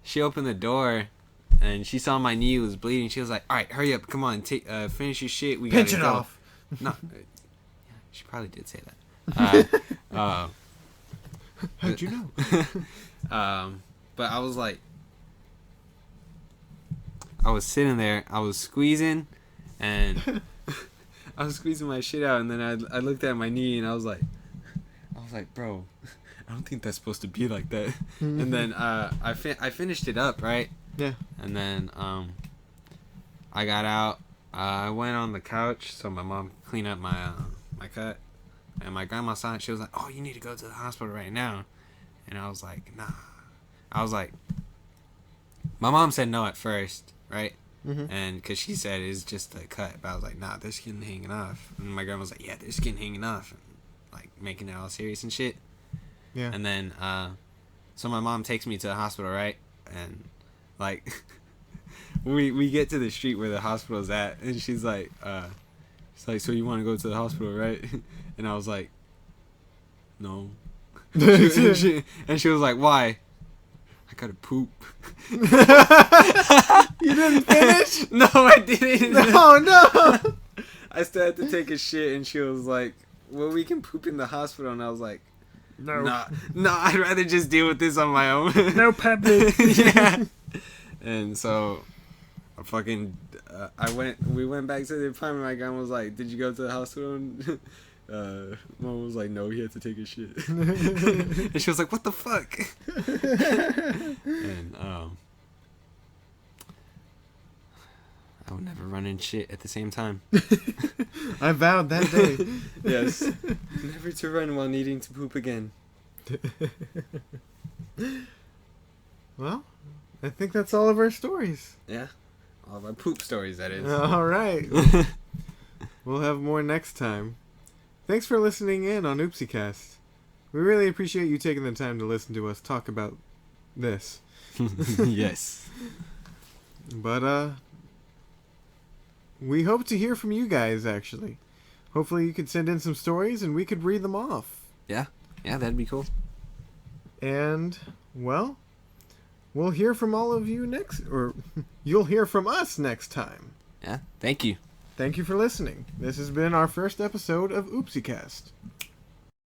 she opened the door, and she saw my knee was bleeding. She was like, all right, hurry up, come on, finish your shit, we gotta pinch it go. off. No, she probably did say that. How'd you know? But I was like, I was sitting there, I was squeezing, and I was squeezing my shit out, and then I looked at my knee, and I was like, bro, I don't think that's supposed to be like that. And then I finished it up, right? Yeah. And then I got out. I went on the couch so my mom could clean up my cut. And my grandma saw it. She was like, oh, you need to go to the hospital right now. And I was like, nah. I was like, my mom said no at first, right? Mm-hmm. And because she said it's just a cut. But I was like, nah, there's skin hanging off. And my grandma was like, yeah, there's skin hanging off. And, like, making it all serious and shit. Yeah. And then, so my mom takes me to the hospital, right? And, like, we get to the street where the hospital's at, and she's like, so you want to go to the hospital, right? And I was like, no. And she was like, why? I gotta poop. You didn't finish? No, I didn't. No. I still had to take a shit, and she was like, well, we can poop in the hospital. And I was like, no, I'd rather just deal with this on my own. No public. Yeah. And so, we went back to the apartment. My grandma was like, did you go to the hospital? And mom was like, no, he had to take a shit. And she was like, what the fuck? And I would never run in shit at the same time. I vowed that day. Yes. Never to run while needing to poop again. Well, I think that's all of our stories. Yeah. All of our poop stories, that is. All right. We'll have more next time. Thanks for listening in on Oopsycast. We really appreciate you taking the time to listen to us talk about this. Yes. But, we hope to hear from you guys, actually. Hopefully you could send in some stories and we could read them off. Yeah, that'd be cool. And, well, we'll hear from all of you you'll hear from us next time. Yeah, thank you. Thank you for listening. This has been our first episode of Oopsycast.